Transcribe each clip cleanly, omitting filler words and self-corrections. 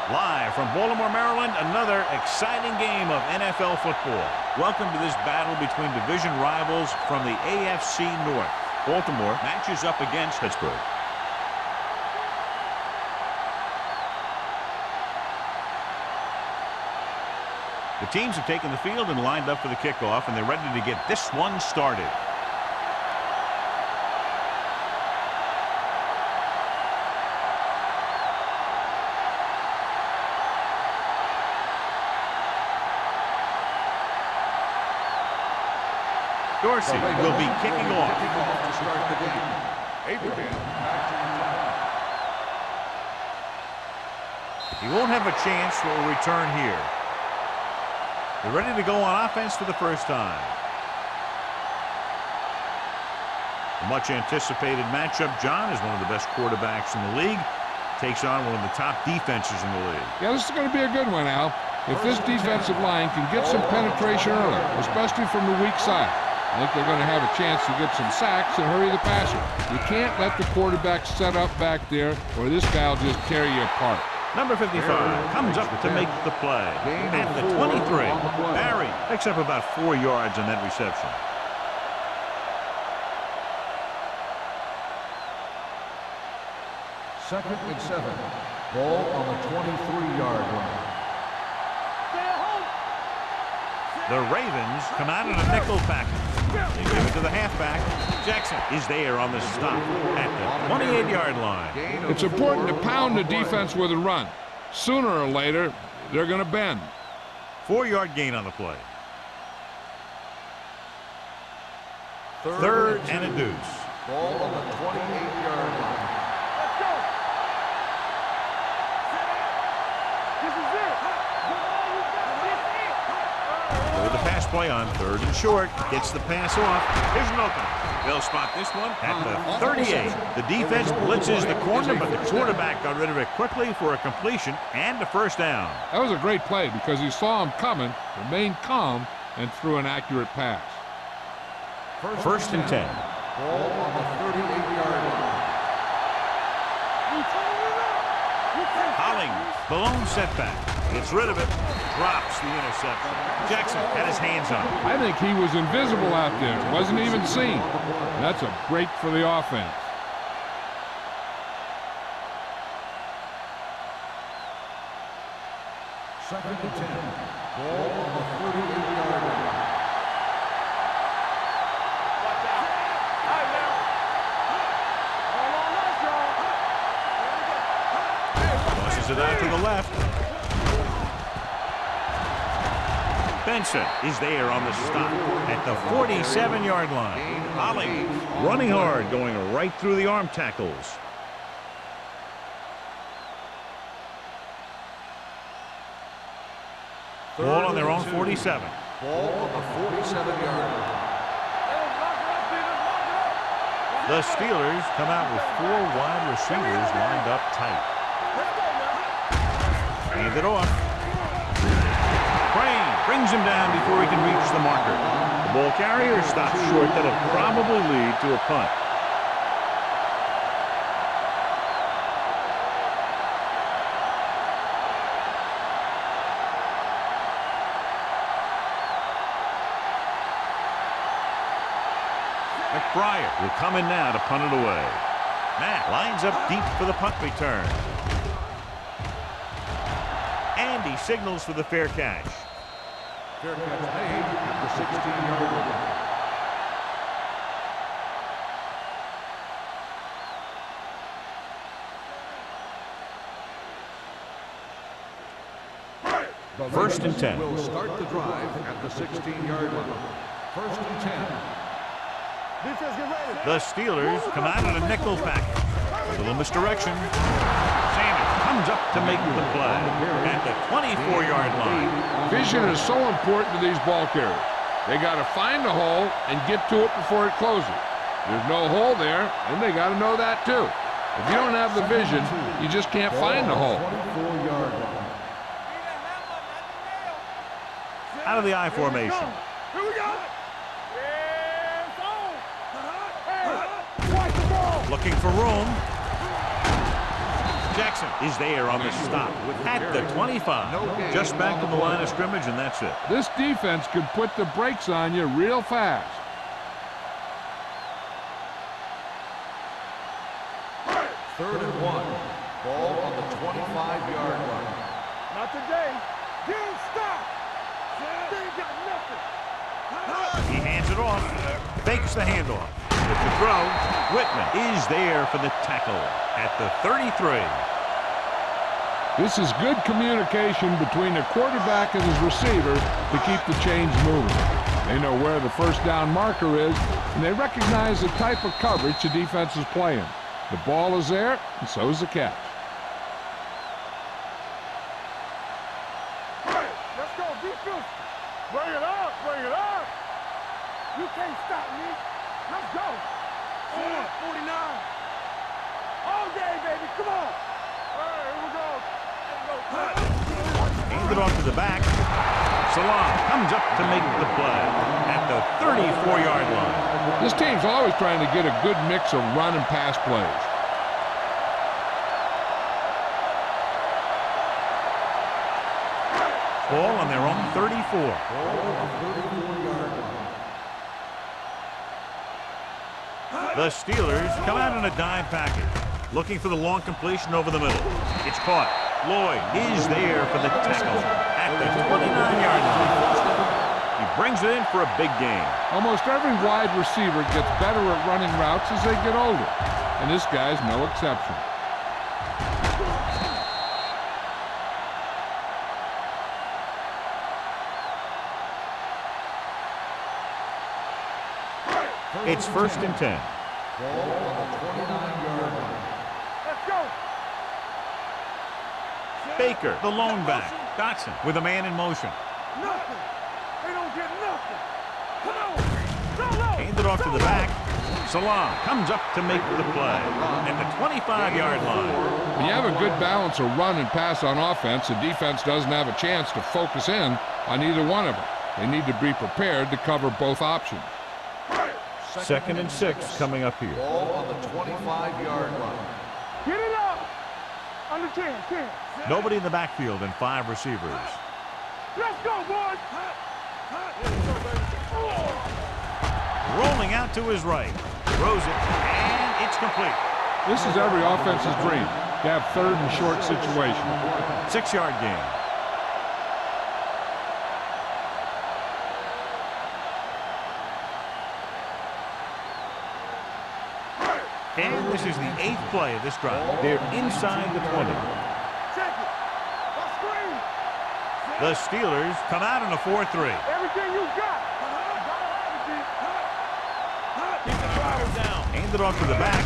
Live from Baltimore, Maryland, another exciting game of NFL football. Welcome to this battle between division rivals from the AFC North. Baltimore matches up against Pittsburgh. The teams have taken the field and lined up for the kickoff, and they're ready to get this one started. Dorsey will be kicking off. He won't have a chance for a return here. They're ready to go on offense for the first time. A much anticipated matchup. John is one of the best quarterbacks in the league. Takes on one of the top defenses in the league. Yeah, this is going to be a good one, Al. If this defensive line can get some penetration early, especially from the weak side, I think they're going to have a chance to get some sacks and hurry the passer. You can't let the quarterback set up back there, or this guy will just tear you apart. Number 55 comes up to make the play. At the 23, Barry picks up about 4 yards on that reception. Second and 7. Ball on the 23-yard line. The Ravens come out in a nickel package. They give it to the halfback. Jackson is there on the stop at the 28-yard line. It's important to pound the defense with a run. Sooner or later, they're going to bend. 4-yard gain on the play. Third and a deuce. Ball on the 28-yard line. With the pass play on third and short, gets the pass off. Here's an opening. They'll spot this one at the 38. The defense blitzes the corner, but the quarterback got rid of it quickly for a completion and a first down. That was a great play because he saw him coming, remained calm, and threw an accurate pass. First and 10. Ball on the 38-yard line. Hollings, the lone setback. Gets rid of it. Drops the interception. Jackson had his hands on it. I think he was invisible out there. Wasn't even seen. That's a break for the offense. Second and 10. Ball on the 38-yard line. Tosses it out to the left. Benson is there on the stop at the 47-yard line. Hollings running hard, going right through the arm tackles. Ball on their own 47. Ball on the 47-yard line. The Steelers come out with 4 wide receivers lined up tight. Hand it off. Crane brings him down before he can reach the marker. The ball carrier stops short. That'll probably lead to a punt. McBride will come in now to punt it away. Matt lines up deep for the punt return. And he signals for the fair catch. Fair catch made at the 16-yard line. First and 10. Will start the drive at the 16-yard line. First and 10. The Steelers come out in a nickel package. Little misdirection. Sanders comes up to make the play at the 24-yard line. Vision is so important to these ball carriers. They got to find the hole and get to it before it closes. There's no hole there, and they got to know that too. If you don't have the vision, you just can't find the hole. 24-yard line. Out of the I formation. Here we go. Looking for room. Jackson is there on the stop at the 25. Just back to the line of scrimmage, and that's it. This defense could put the brakes on you real fast. Third and 1. Ball on the 25-yard line. Not today. You stop. They ain't got nothing. He hands it off. Fakes the handoff. With the throw, Whitman is there for the tackle at the 33. This is good communication between the quarterback and his receivers to keep the chains moving. They know where the first down marker is, and they recognize the type of coverage the defense is playing. The ball is there, and so is the catch. Let's go, defense. Bring it up, bring it up. You can't stop me. Let's go. 49. All day, baby. Come on. All right, here we go. Hand it off to the back. Salam comes up to make the play at the 34-yard line. This team's always trying to get a good mix of run and pass plays. Ball on their own 34. The Steelers come out in a dime package, looking for the long completion over the middle. It's caught. Lloyd is there for the tackle at the 29-yard line. He brings it in for a big gain. Almost every wide receiver gets better at running routes as they get older, and this guy's no exception. It's 1st and 10. Ball on the 29-yard line. Let's go. Baker, the lone back. Dotson with a man in motion. Nothing. They don't get nothing. Come on. Solo. Hand it off to the back. Salam comes up to make the play at the 25-yard line. When you have a good balance of run and pass on offense, the defense doesn't have a chance to focus in on either one of them. They need to be prepared to cover both options. 2nd and 6 coming up here. Ball on the 25-yard line. Get it up. Under 10, 10. Nobody in the backfield and 5 receivers. Let's go, boys. Rolling out to his right. Throws it, and it's complete. This is every offense's dream, to have 3rd and short situation. 6-yard gain. And this is the 8th play of this drive. They're inside the 20. Check it. Screen. The Steelers come out in a 4-3. Everything you got. Keep the driver down. Hand it off to the back.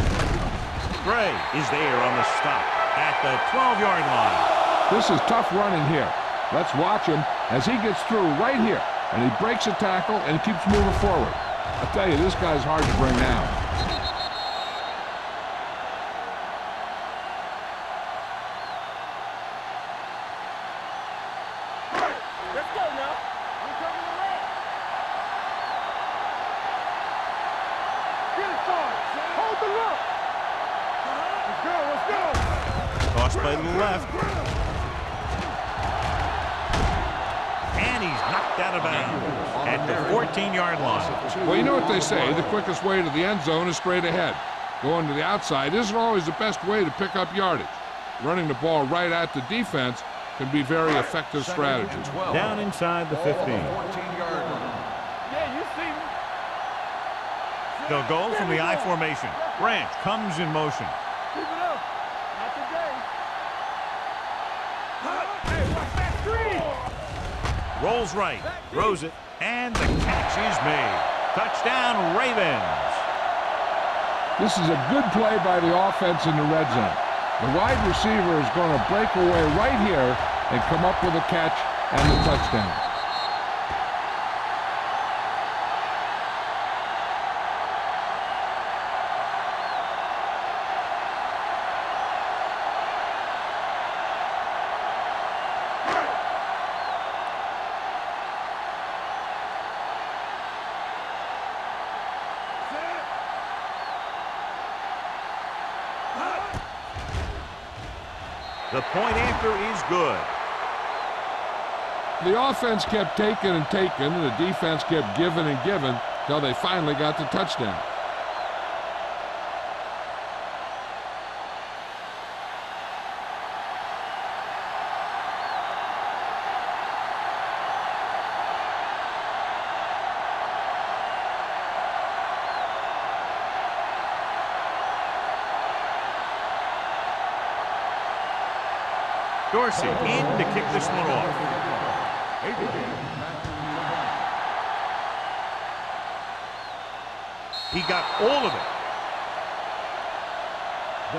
Gray is there on the stop at the 12-yard line. This is tough running here. Let's watch him as he gets through right here, and he breaks a tackle and keeps moving forward. I tell you, this guy's hard to bring down. Let's go now. I'm coming to right. Get it started. Hold the look. Let's go, let's go. Toss by the left. And he's knocked out of bounds at the 14-yard line. Well, you know what they say, the quickest way to the end zone is straight ahead. Going to the outside isn't always the best way to pick up yardage. Running the ball right at the defense can be very effective strategy. Down inside the 15. 14-yard line. Yeah, you see me. They'll go from the I formation. Branch comes in motion. Keep it up. Not today. Hey, watch that screen. Rolls right, throws it, and the catch is made. Touchdown, Ravens. This is a good play by the offense in the red zone. The wide receiver is going to break away right here and come up with a catch and the touchdown. The point after is good. The offense kept taking and taking, and the defense kept giving and giving until they finally got the touchdown. Dorsey in to kick this one off. He got all of it.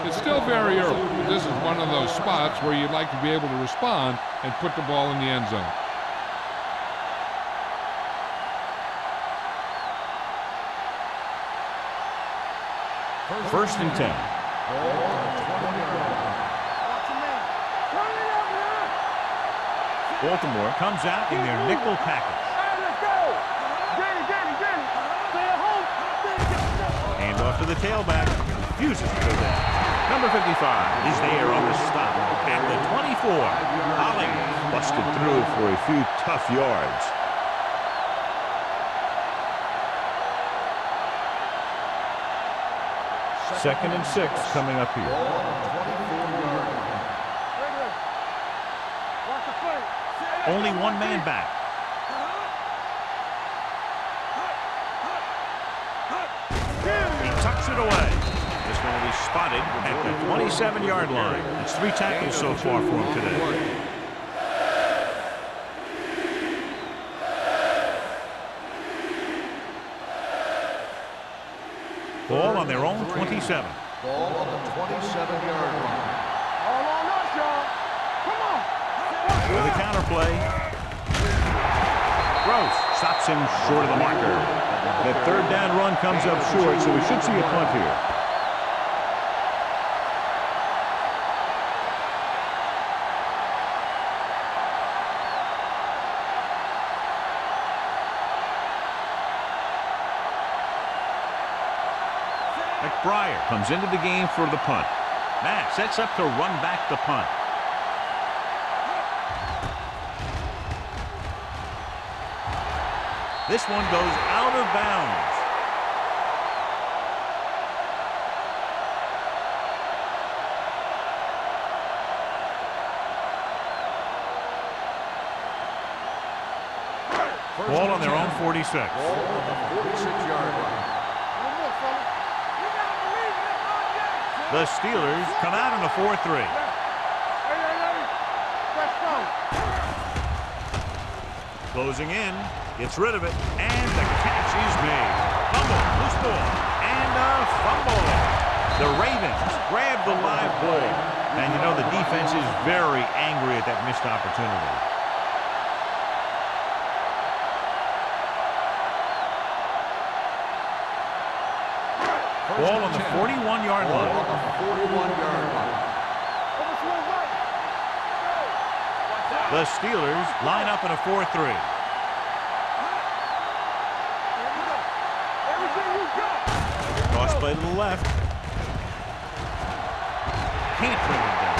It's still very early, but this is one of those spots where you'd like to be able to respond and put the ball in the end zone. First and 10. Baltimore comes out in their nickel package. Hand off to the tailback. Refuses to go down. Number 55 is there on the stop at the 24. Holly busted through for a few tough yards. Second and 6 coming up here. Only one man back. He tucks it away. This one will be spotted at the 27-yard line. It's 3 tackles so far for him today. Ball on their own 27. Ball on the 27-yard line. All on us, y'all. Come on. With a counter play. Gross stops him short of the marker. The third down run comes up short, so we should see a punt here. McBriar comes into the game for the punt. Matt sets up to run back the punt. This one goes out of bounds. Ball on their own 46. Ball on the 46-yard line. The Steelers come out in a 4-3. Closing in, gets rid of it, and the catch is made. Fumble, loose ball, and a fumble. The Ravens grab the live ball, and you know the defense is very angry at that missed opportunity. Ball on the 41-yard line. Ball on the 41-yard line. The Steelers line up in a 4-3. Cross play to the left. Can't bring him down.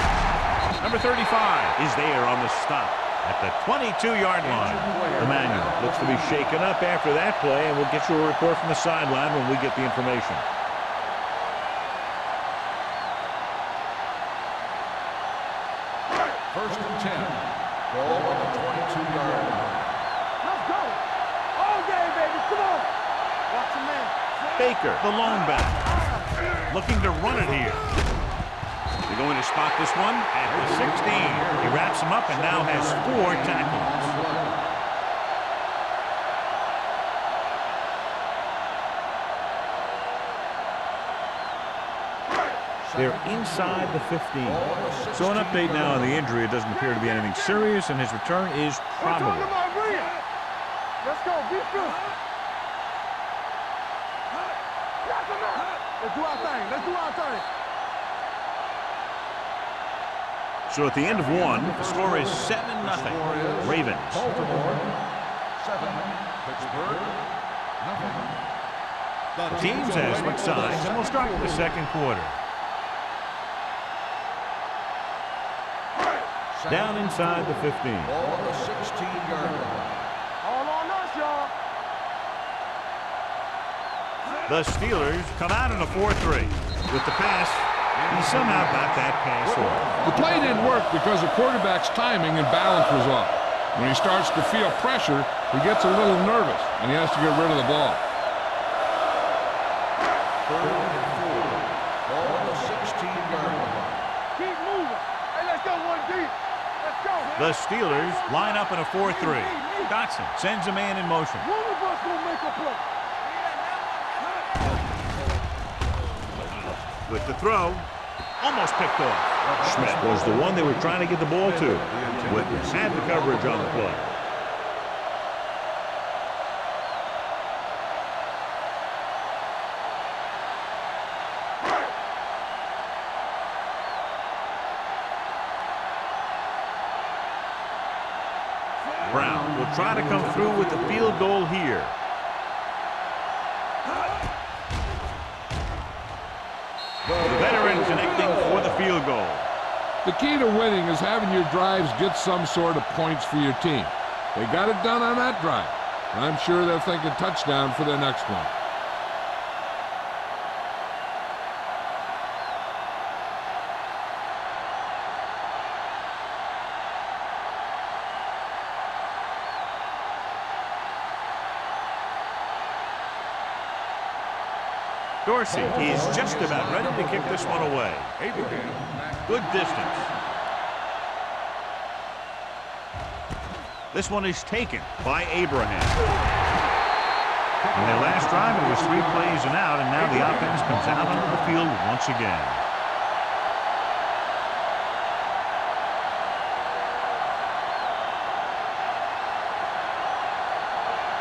Number 35 is there on the stop at the 22-yard line. Emmanuel looks to be shaken up after that play, and we'll get you a report from the sideline when we get the information. First and 10. Ball on the 22-yard line. Let's go. All day, baby. Come on. Watch your man. Baker, the lone back, looking to run it here. They're going to spot this one at the 16. He wraps him up and now has 4 tackles. They're inside the 15. So an update now on the injury. It doesn't appear to be anything serious, and his return is probable. Let's go. Be good. Let's do our thing. Let's do our thing. So at the end of one, the score is 7-0. Ravens. Baltimore 7, Pittsburgh nothing. The teams have switched sides, and we'll start the second quarter. Down inside the 15. Ball on the 16-yard line. All on us, y'all. The Steelers come out in a 4-3. With the pass, he somehow got that pass off. The play didn't work because the quarterback's timing and balance was off. When he starts to feel pressure, he gets a little nervous, and he has to get rid of the ball. 3rd and 4. Ball on the 16-yard line. Keep moving. Hey, let's go one deep. Let's go. The Steelers line up in a 4-3. Dotson sends a man in motion. One of us gonna make a play. With the throw, almost picked off. Schmidt was the one they were trying to get the ball to. Witness had the coverage on the play. Brown will try to come through with the field goal here. The veteran connecting for the field goal. The key to winning is having your drives get some sort of points for your team. They got it done on that drive. And I'm sure they're thinking touchdown for their next one. Dorsey is just about ready to kick this one away. Good distance. This one is taken by Abraham. In their last drive, it was 3 plays and out, and now the offense comes out onto the field once again.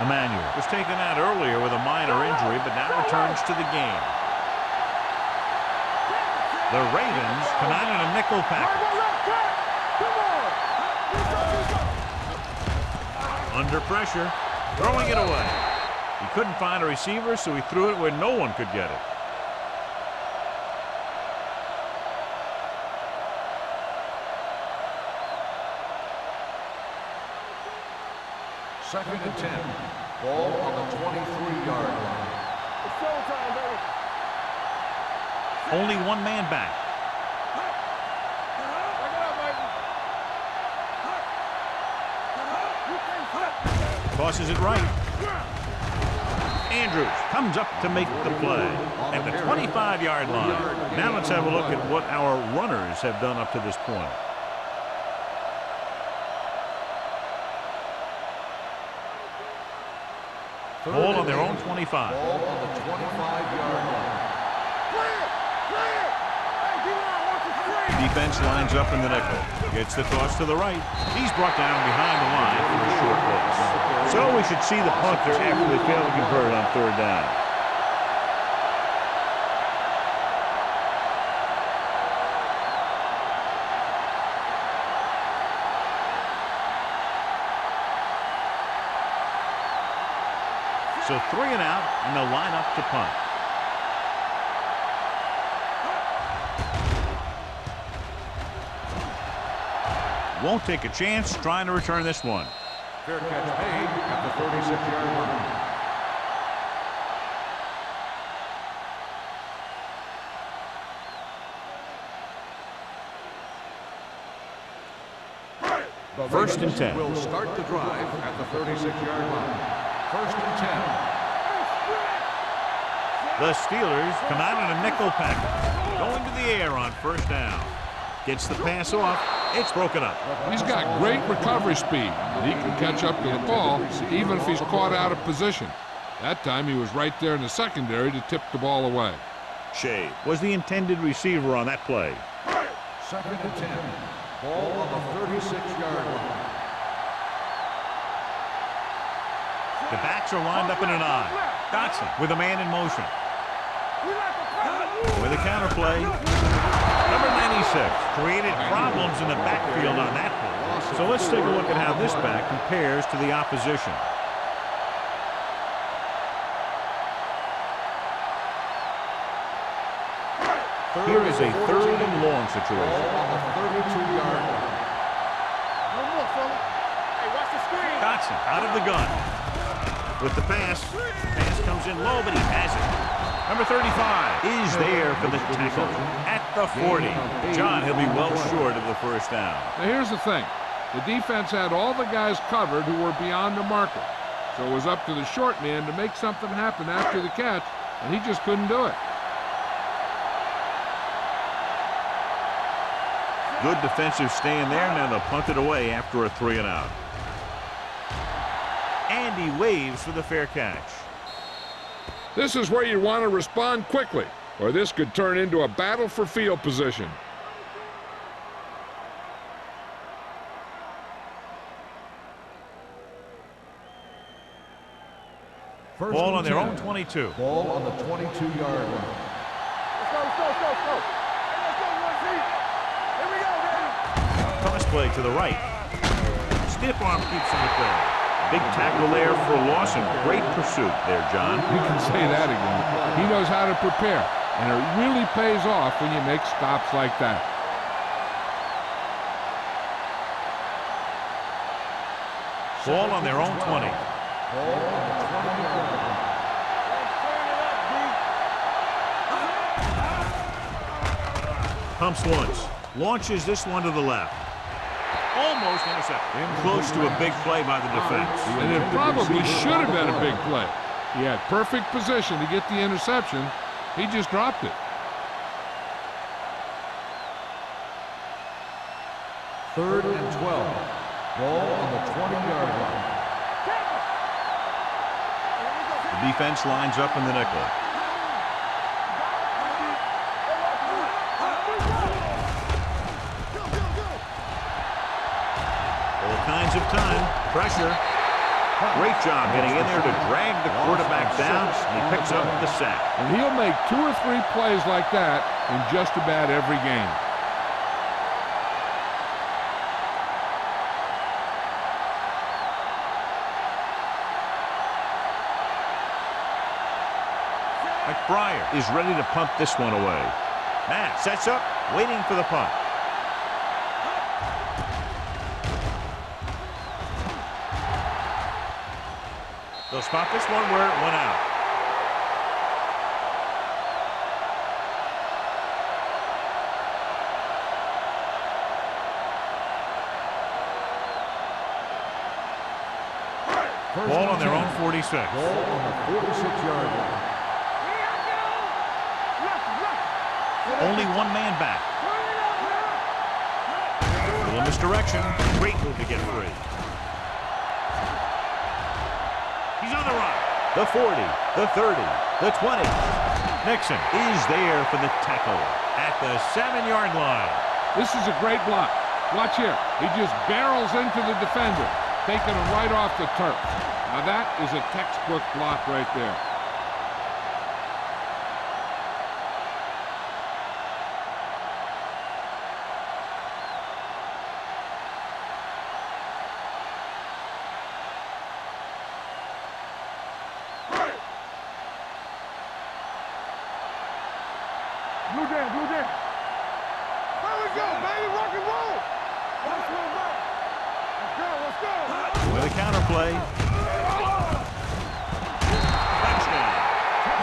Emmanuel was taken out earlier with a minor injury, but now returns to the game. The Ravens come out in a nickel package. Under pressure, throwing it away. He couldn't find a receiver, so he threw it where no one could get it. Second and 10. Ball on the 23-yard line. It's showtime, baby. Only one man back. Tosses it right. Andrews comes up to make the play at the 25-yard line. Now let's have a look at what our runners have done up to this point. Ball on their own 25. Ball on the 25-yard line. Defense lines up in the nickel. Gets the toss to the right. He's brought down behind the line for a short pass. So we should see the punter after they fail to convert on 3rd down. So 3 and out, and they'll line up to punt. Won't take a chance trying to return this one. Fair catch made at the 36-yard line. The 1st and 10. Will start the drive at the 36-yard line. 1st and 10. The Steelers come out in a nickel package. Going to the air on 1st down. Gets the pass off. It's broken up. He's got great recovery speed, and he can catch up to the ball even if he's caught out of position. That time he was right there in the secondary to tip the ball away. Shea was the intended receiver on that play. 2nd and 10. Ball on the 36-yard line. The backs are lined up in an I. Dotson with a man in motion. With a counter play. Number 96 created problems in the backfield on that play. So let's take a look at how this back compares to the opposition. Here is a 3rd and long situation. Ball on the 32-yard line. Hey, watch the screen. Dotson out of the gun. With the pass. Pass comes in low, but he has it. Number 35 is there for the tackle at the 40. John, he'll be well short of the first down. Now here's the thing. The defense had all the guys covered who were beyond the marker. So it was up to the short man to make something happen after the catch, and he just couldn't do it. Good defensive stand there. Now they'll punt it away after a 3 and out. And he waves for the fair catch. This is where you want to respond quickly, or this could turn into a battle for field position. Ball on their own 22. Ball on the 22-yard line. Let's go, let's go, let's go, let's go. Hey, let's go, one seat. Here we go, baby. Cross play to the right. Stiff arm keeps him at there. Big tackle there for Lawson. Great pursuit there, John. You can say that again. He knows how to prepare, and it really pays off when you make stops like that. Ball on their own 20. Ball on the 20-yard line. Pumps once. Launches this one to the left. Almost intercepted. Close to a big play by the defense. And it probably should have been a big play. He had perfect position to get the interception. He just dropped it. 3rd and 12. Ball on the 20-yard line. The defense lines up in the nickel. All kinds of time. Pressure. Great job getting in there to drag the quarterback down. He picks up the sack. And he'll make 2 or 3 plays like that in just about every game. McBriar is ready to punt this one away. Matt sets up, waiting for the punt. They'll spot this one where it went out. Ball on their own 46. Ball on the 46-yard line. Only one man back. Little misdirection. Great move to get free. He's on the run. The 40, the 30, the 20. Nixon is there for the tackle at the 7-yard line. This is a great block. Watch here. He just barrels into the defender, taking him right off the turf. Now that is a textbook block right there. Blue jam, blue jam. There we go, baby, rock and roll. Let's go, let's go. With a counter play. Touchdown.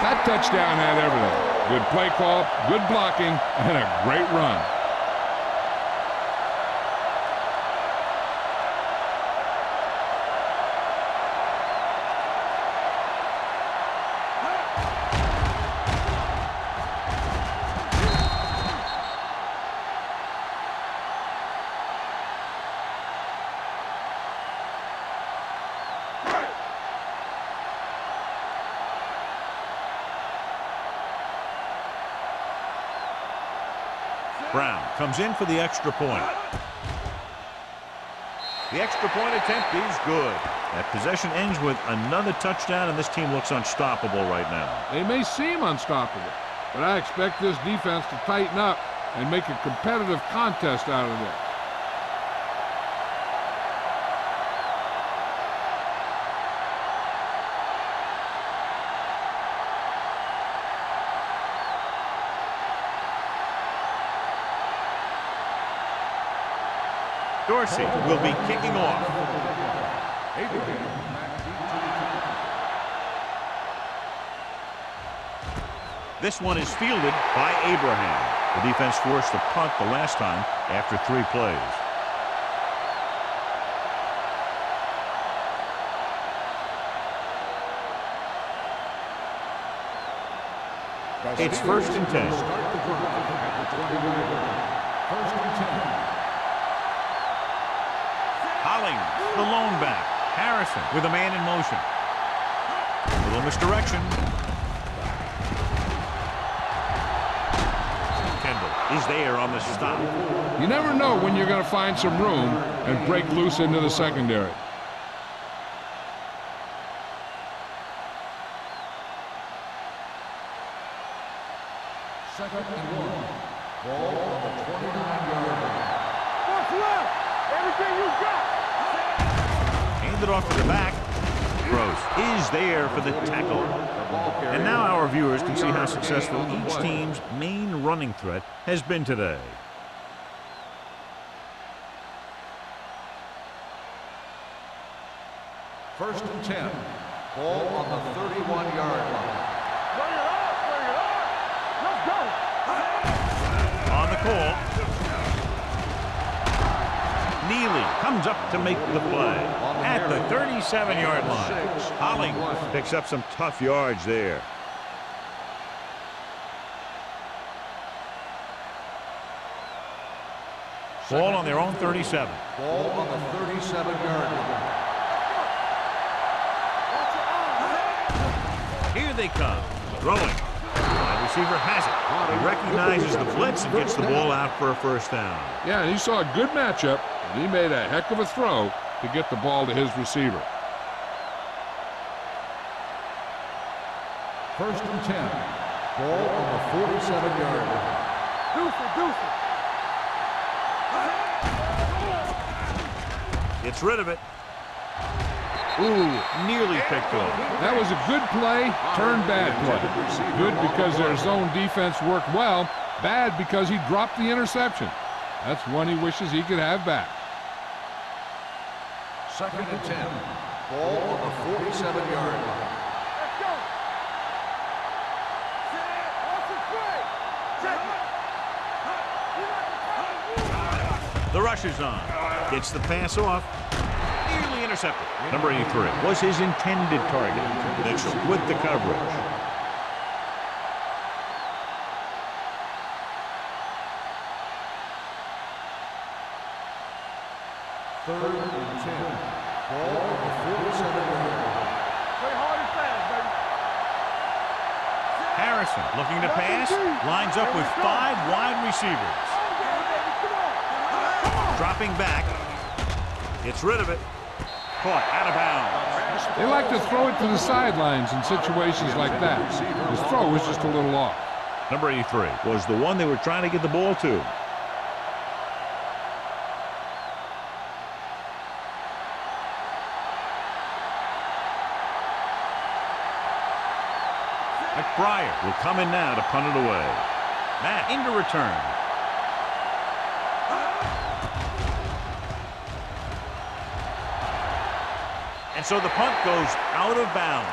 That touchdown had everything. Good play call, good blocking, and a great run. Brown comes in for the extra point. The extra point attempt is good. That possession ends with another touchdown, and this team looks unstoppable right now. They may seem unstoppable, but I expect this defense to tighten up and make a competitive contest out of this. Dorsey will be kicking off. This one is fielded by Abraham. The defense forced a punt the last time after 3 plays. It's 1st and 10. Holling, the lone back. Harrison with a man in motion. A little misdirection. Kendall is there on the stop. You never know when you're going to find some room and break loose into the secondary. Second and 1. Ball on the 29-yard line. What's left? Everything you got. Handed off to the back. Gross is there for the tackle. And now our viewers can see how successful each team's main running threat has been today. First and 10. Ball on the 31-yard line. Bring it up, bring it up. Let's go. On the call. Neely comes up to make the play at the 37-yard line. Holling picks up some tough yards there. Ball on their own 37. Ball on the 37-yard line. Here they come. Throwing. Wide receiver has it. He recognizes the blitz and gets the ball out for a first down. Yeah, and he saw a good matchup, and he made a heck of a throw to get the ball to his receiver. First and 10. Ball on the 47-yard line. Deuce it. Gets rid of it. Ooh, nearly picked off. That was a good play, turned bad play. Good because their zone defense worked well, bad because he dropped the interception. That's one he wishes he could have back. Second and 10. Ball on the 47-yard line. Let's go. What's the play? Check it. The rush is on. Gets the pass off. Nearly intercepted. Number 83 was his intended target. Mitchell with the coverage. Third and 10. Ball on the 47-yard line. Play hard and fast, baby. Harrison looking to pass. Lines up with 5 wide receivers. Dropping back. Gets rid of it. Caught out of bounds. They like to throw it to the sidelines in situations like that. His throw was just a little off. Number 83 was the one they were trying to get the ball to. McBride will come in now to punt it away. Matt into return. And so the punt goes out of bounds.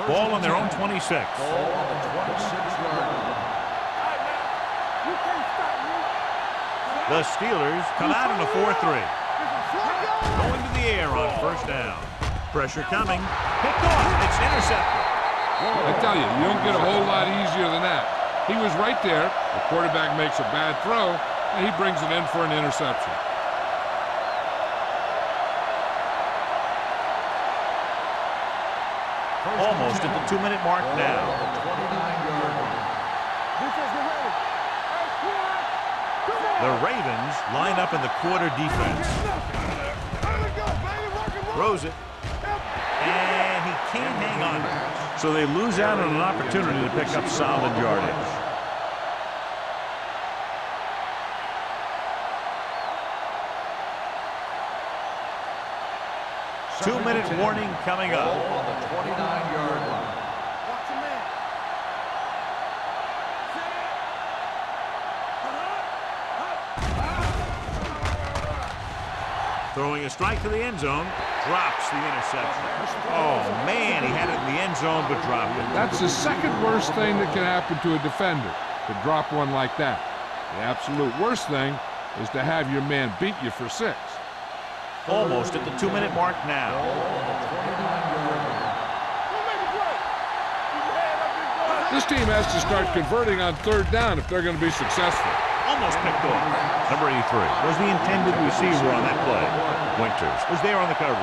Ball on their own 26. Ball on the 26-yard line. You can't stop me. The Steelers come out in a 4-3. Going to the air on first down. Pressure coming. Picked off. It's intercepted. I tell you, you don't get a whole lot easier than that. He was right there. The quarterback makes a bad throw, and he brings it in for an interception. Almost at the 2-minute mark now. On the 29-yard line. Defense, get ready. Hey, squad, come on. The Ravens line up in the quarter defense. There we go, baby. Rock and roll. Throws it. And he can't hang on. So they lose out on an opportunity to pick up solid yardage. Two-minute warning coming Ball up. on the 29-yard line. Watch your man. Throwing a strike to the end zone. Drops the interception. Oh, man, he had it in the end zone but dropped it. That's the second worst thing that can happen to a defender, to drop one like that. The absolute worst thing is to have your man beat you for 6. Almost at the 2-minute mark now. Who made the play? Keep your head up this ball. This team has to start converting on 3rd down if they're going to be successful. Almost picked off. Number 83 was the intended receiver on that play. Winters was there on the coverage.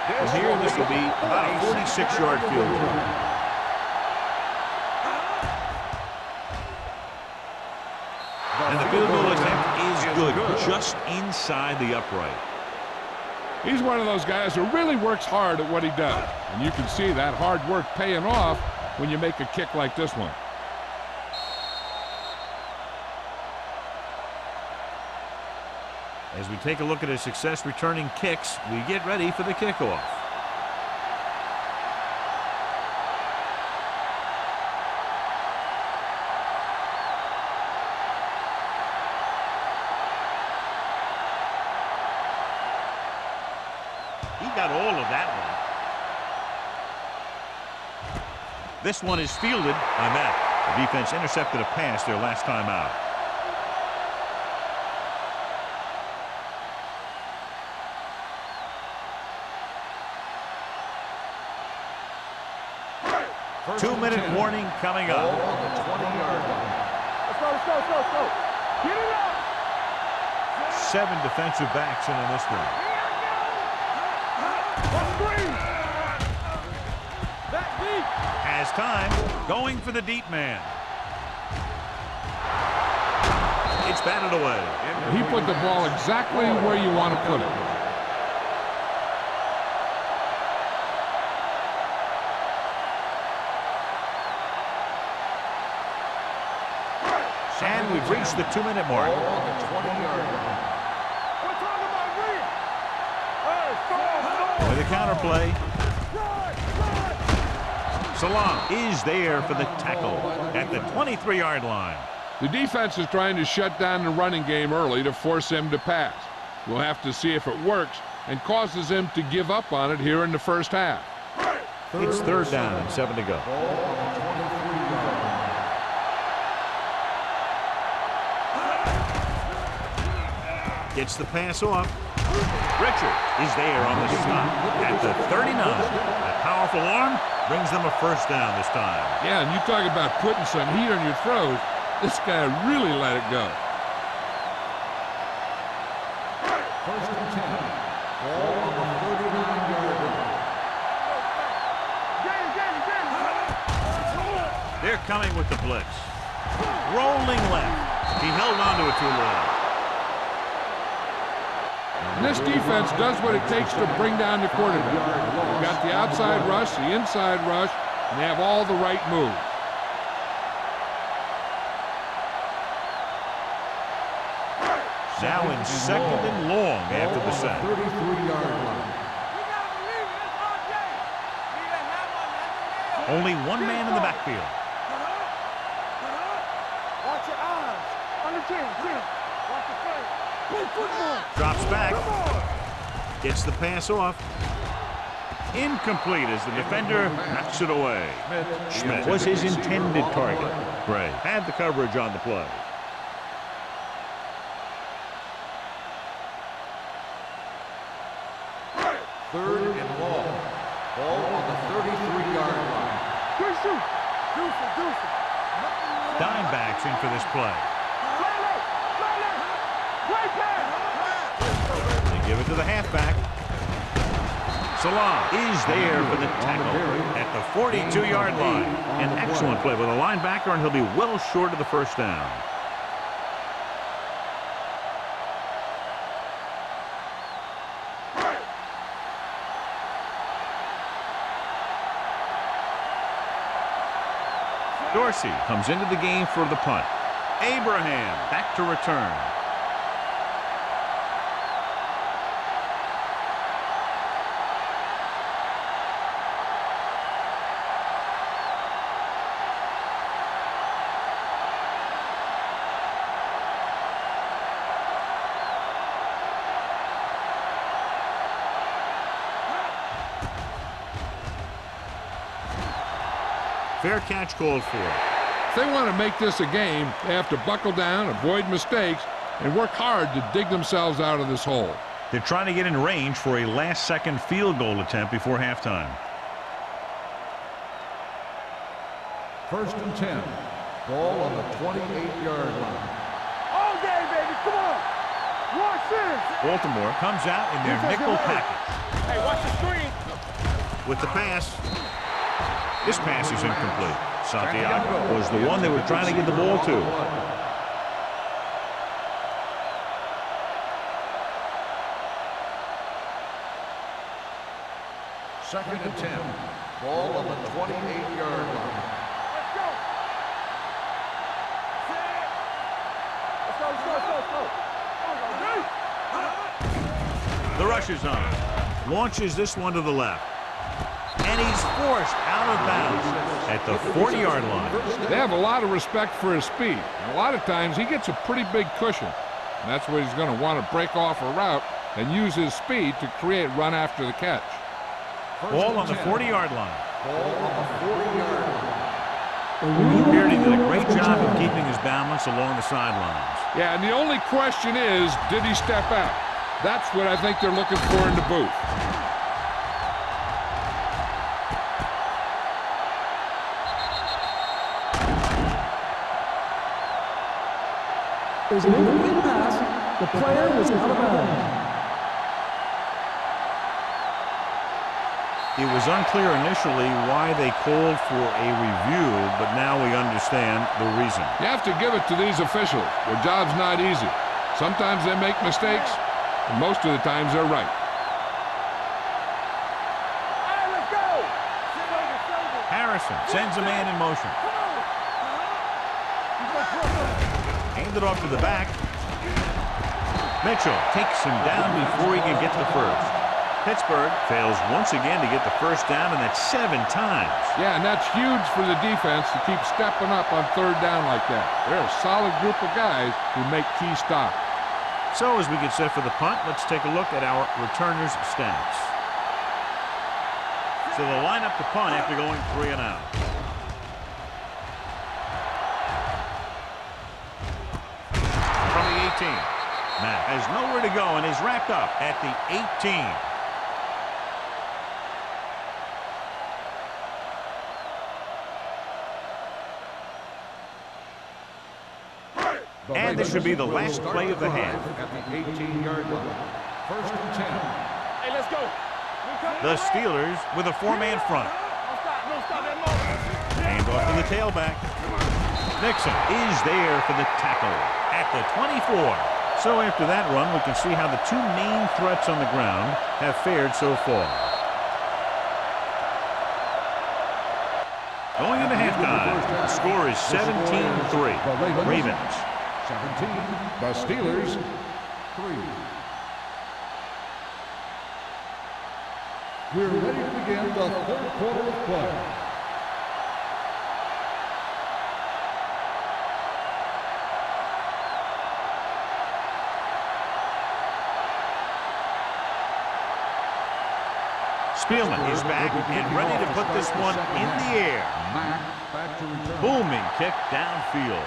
And here this will be about a 46-yard field goal. And the field goal attempt is good, just inside the upright. He's one of those guys who really works hard at what he does. And you can see that hard work paying off when you make a kick like this one. As we take a look at his success returning kicks, we get ready for the kickoff. He got all of that one. This one is fielded by Matt. The defense intercepted a pass their last time out. Two-minute warning coming Ball up. on the 20-yard line. Let's go, let's go, let's go, let's go. Get it up. 7 defensive backs in on this one. Back deep. Has time, going for the deep man. It's batted away. He put the ball exactly where you want to put it. And we've reached the 2-minute mark. Ball on the 20-yard line. We're talking about Reed. Hey, come on, come on. With a counterplay, Run. Salam is there for the tackle at the 23-yard line. The defense is trying to shut down the running game early to force him to pass. We'll have to see if it works and causes him to give up on it here in the first half. It's 3rd down and 7 to go. Ball on the 23-yard line. Gets the pass off. Richard is there on the stop at the 39. A powerful arm brings them a first down this time. Yeah, and you talk about putting some heat on your throws. This guy really let it go. First and 10. Ball on the 39-yard line. They're coming with the blitz. Rolling left. He held on to it too long. And this defense does what it takes to bring down the quarterback. They've got the outside rush, the inside rush, and they have all the right moves. Now in 2nd and long after the sack. 33-yard line. We gotta believe it. It's RJ. Need a hammer, Only one man in the backfield. Watch your eyes. Under 10. Watch the play. Play football. Drops back. Come on. Gets the pass off. Incomplete as the defender knocks it away. Schmidt was his intended target. Bray had the coverage on the play. Third and long. Ball on the 33-yard line. shoot. Deuce. Dime backs in for this play. Great pass. They give it to the halfback. Salah is there for the tackle at the 42-yard line. An excellent play with a linebacker, and he'll be well short of the first down. Dorsey comes into the game for the punt. Abraham back to return. Fair catch called for. If they want to make this a game, they have to buckle down, avoid mistakes, and work hard to dig themselves out of this hole. They're trying to get in range for a last-second field goal attempt before halftime. 1st and 10. Ball on the 28-yard line. All day, baby. Come on. Watch this. Baltimore comes out in their nickel package. Hey, watch the screen. With the pass. This pass is incomplete. Santiago was the one they were trying to get the ball to. Second and 10. Ball on the 28-yard line. Let's go. The rush is on. Launches this one to the left. And he's forced out of bounds at the 40-yard line. They have a lot of respect for his speed. And a lot of times he gets a pretty big cushion. And that's where he's going to want to break off a route and use his speed to create run after the catch. Ball on the 40-yard line. Ball on the 40-yard line. Beardy did a great job of keeping his balance along the sidelines. Yeah, and the only question is, did he step out? That's what I think they're looking for in the booth. It was an incomplete pass. The player was out of bounds. It was unclear initially why they called for a review, but now we understand the reason. You have to give it to these officials. Their job's not easy. Sometimes they make mistakes, and most of the times they're right. All right, let's go. Harrison sends a man in motion. Handed off to the back. Mitchell takes him down before he can get the first. Pittsburgh fails once again to get the first down, and that's 7 times. Yeah, and that's huge for the defense to keep stepping up on 3rd down like that. They're a solid group of guys who make key stops. So as we get set for the punt, let's take a look at our returners' stats. So they'll line up the punt after going 3 and out. From the 18. Matt has nowhere to go and is wrapped up at the 18. And this should be the last play of the half. At the 18-yard line. 1st and 10. Hey, let's go. The Steelers with a 4-man front. Don't stop that moment. Hand off to the tailback. Nixon is there for the tackle at the 24. So after that run, we can see how the 2 main threats on the ground have fared so far. Going into halftime, the score is 17-3. Ravens. 17. The Steelers 3. We're ready to begin the 3rd quarter of play. Spielman is back and ready to put this one in the air. Back to return. Booming kick downfield.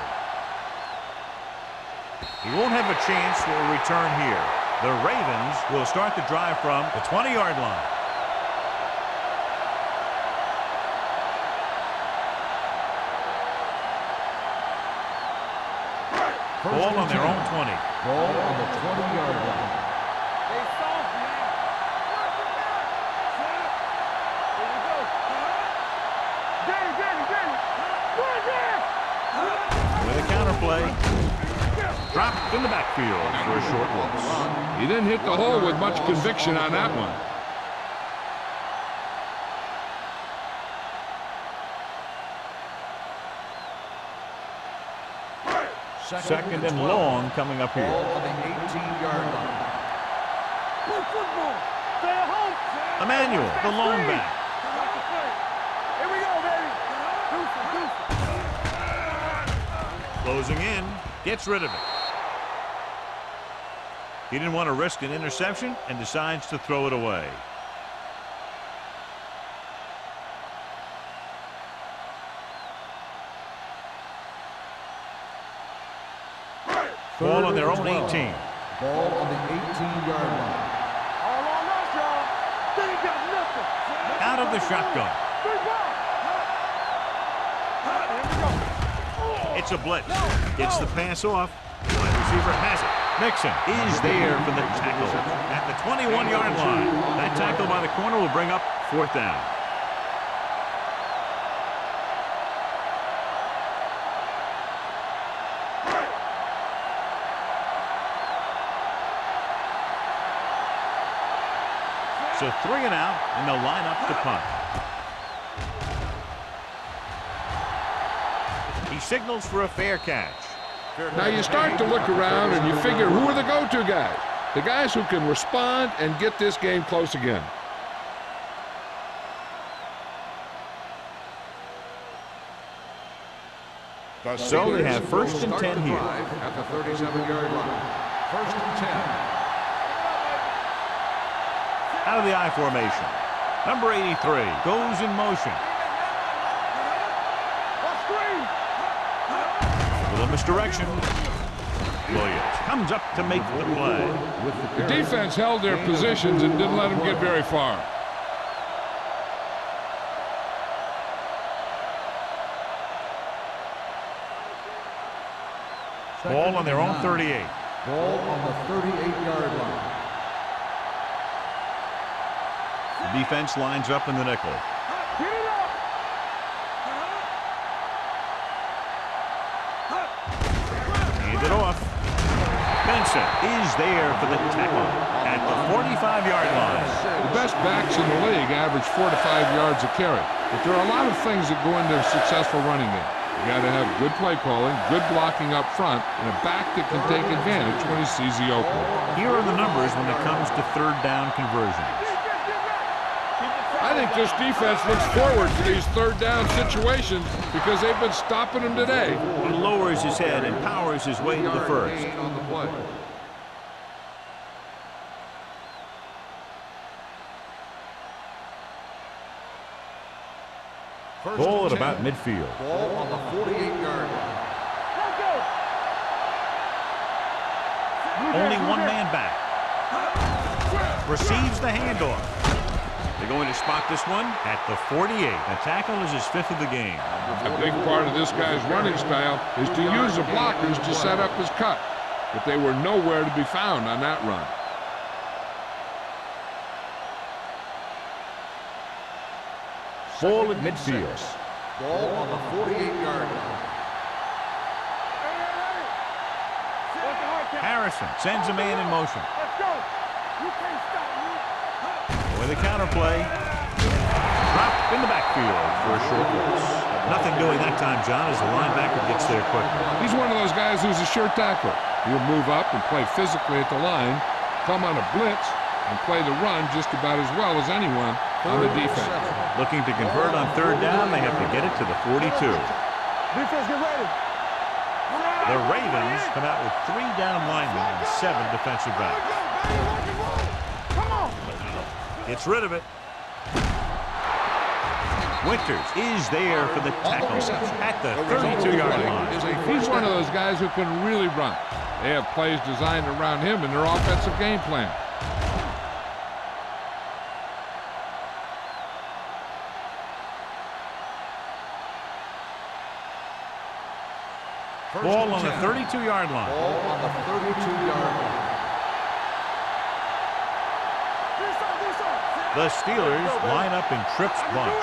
He won't have a chance for a return here. The Ravens will start the drive from the 20-yard line. Ball on their own 20. Ball on the 20-yard line. Stay soft, man. Here we go. Danny. Run there. With a counter play. Dropped in the backfield for a short loss. He didn't hit the hole with much conviction on that one. Second and long coming up here. Ball on the 18-yard line. Play football. Stay at home. Emmanuel, the lone back. Watch the play. Here we go, baby. Closing in. Gets rid of it. He didn't want to risk an interception and decides to throw it away. Ball on their own 18. Ball on the 18-yard line. All on us, y'all. They ain't got nothing. Out of the shotgun. Three ball. Here we go. It's a blitz. Gets the pass off. Wide receiver has it. Mixon is there for the tackle at the 21-yard line. That tackle by the corner will bring up fourth down. So 3 and out, and they'll line up to punt. He signals for a fair catch. Now you start to look around and you figure, who are the go-to guys? The guys who can respond and get this game close again. So they have first and 10 here. At the 37-yard line. First and 10. Out of the I formation. Number 83 goes in motion. With a misdirection. Williams comes up to make the play. The defense held their positions and didn't let them get very far. Ball on their own 38. Ball on the 38-yard line. The defense lines up in the nickel. Hand it off. Benson is there for the tackle at the 45-yard line. The best backs in the league average 4 to 5 yards a carry. But there are a lot of things that go into a successful running game. You got to have good play calling, good blocking up front, and a back that can take advantage when he sees the opening. Here are the numbers when it comes to third down conversions. I think this defense looks forward to these third down situations because they've been stopping them today. He lowers his head and powers his way to the first. On the play. Ball at about midfield. Ball on the 48-yard line. Only one man back. Receives the handoff. They're going to spot this one at the 48. The tackle is his 5th of the game. A big part of this guy's running style is to use the blockers to set up his cut. But they were nowhere to be found on that run. Ball at midfield. Ball on the 48-yard line. Harrison sends a man in motion. Let's go. You can't stop me. With a counter play. Dropped in the backfield for a short loss. Nothing doing that time, John, as the linebacker gets there quickly. He's one of those guys who's a sure tackler. He'll move up and play physically at the line, come on a blitz, and play the run just about as well as anyone on the defense. Looking to convert on third down, they have to get it to the 42. Defense, get ready. The Ravens come out with 3 down linemen and 7 defensive backs. Come on. Gets rid of it. Winters is there for the tackle at the 32-yard line. He's one of those guys who can really run. They have plays designed around him in their offensive game plan. Ball on the 32-yard line. Ball on the 32-yard line. The Steelers line up in trips bunch.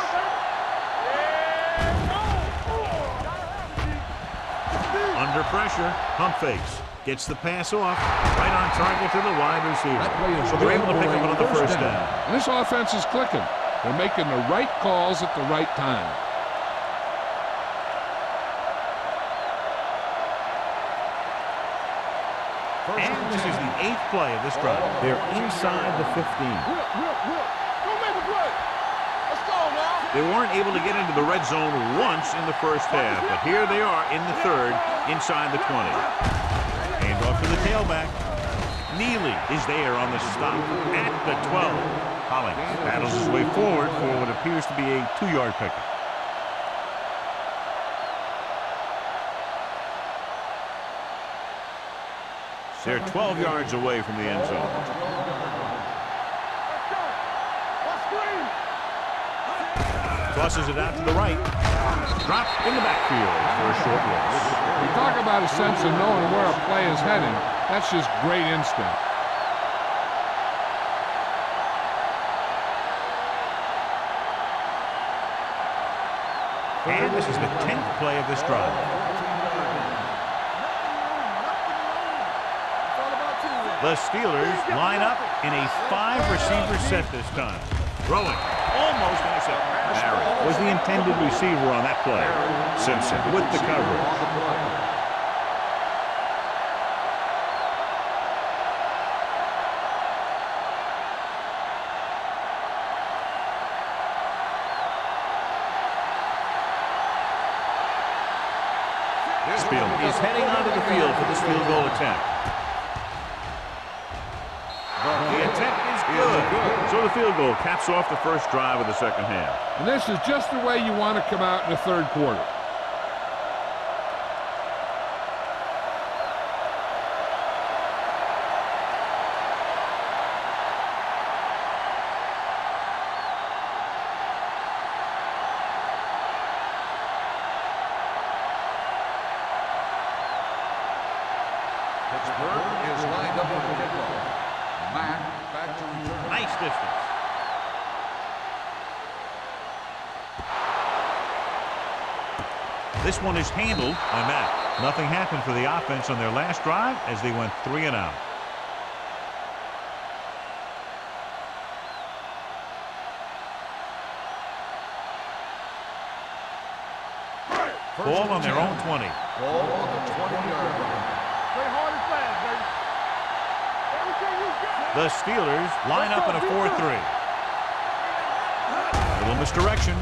Under pressure, pump fakes. Gets the pass off. Right on target to the wide receiver. So they're able to pick up another first down. And this offense is clicking. They're making the right calls at the right time. And this is the 8th play of this drive. They're inside the 15. Don't make a play. Let's go now. They weren't able to get into the red zone once in the first half, but here they are in the third, inside the 20. Hand off to the tailback. Neely is there on the stop at the 12. Hollings battles his way forward for what appears to be a 2-yard pickup. They're 12 yards away from the end zone. Tosses it out to the right. Dropped in the backfield for a short loss. You talk about a sense of knowing where a play is heading. That's just great instinct. And this is the 10th play of this drive. The Steelers line up in a 5-receiver set this time. Throwing, almost intercepted. Barry was the intended receiver on that play. Simpson with the coverage. Spiel is heading onto the field for this field goal attempt. The attempt is good. So the field goal caps off the first drive of the second half. And this is just the way you want to come out in the third quarter. Pittsburgh is lined up for the kickoff. Matt back to return. Nice distance. This one is handled by Matt. Nothing happened for the offense on their last drive as they went 3 and out. Ball on their own 20. Ball on the 20-yard line. Play hard and fast, baby. Everything you got. The Steelers line up in a 4-3. Little misdirection.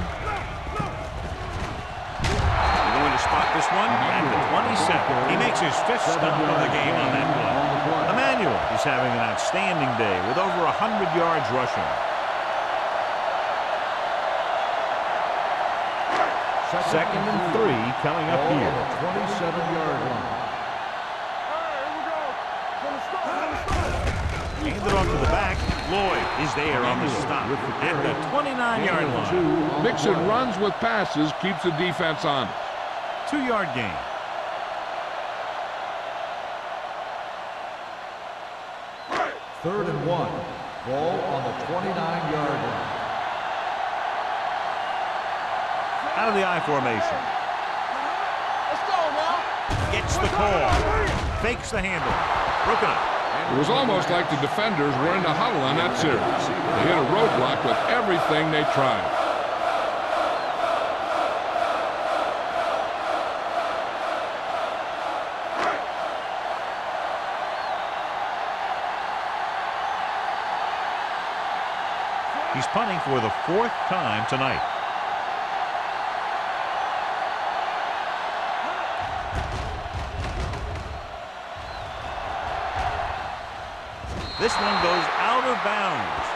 They're going to spot this one at the 22nd. He makes his 5th stop of the game on that play. Emmanuel is having an outstanding day with over 100 yards rushing. Second and 3 coming up here. 27-yard line. Hand it off to the back. Lloyd is there on the stop at the 29-yard line. Mixon runs with passes, keeps the defense on. 2-yard gain. Third and 1. Ball on the 29-yard line. Out of the I formation. Let's go now. Gets the call. Fakes the handle. Broken up. It was almost like the defenders were in the huddle on that series. They hit a roadblock with everything they tried. He's punting for the 4th time tonight. This one goes out of bounds.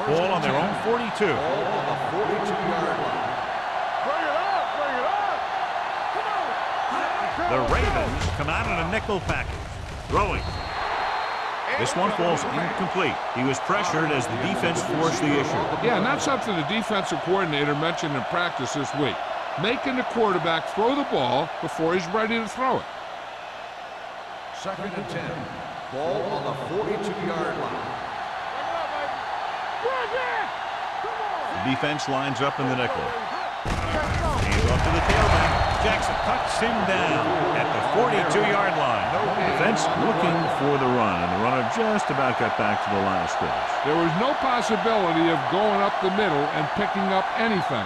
Ball on their own 42. Ball on the 42-yard line. Bring it up. Bring it up. Come on. The Ravens come out in a nickel package. Throwing. This one falls incomplete. He was pressured as the defense forced the issue. Yeah, and that's something the defensive coordinator mentioned in practice this week. Making the quarterback throw the ball before he's ready to throw it. 2nd and 10. Ball on the 42-yard line. The defense lines up in the nickel. Hands off to the tailback. Jackson cuts him down at the 42-yard line. Defense looking for the run, and the runner just about got back to the line of scrimmage. There was no possibility of going up the middle and picking up anything.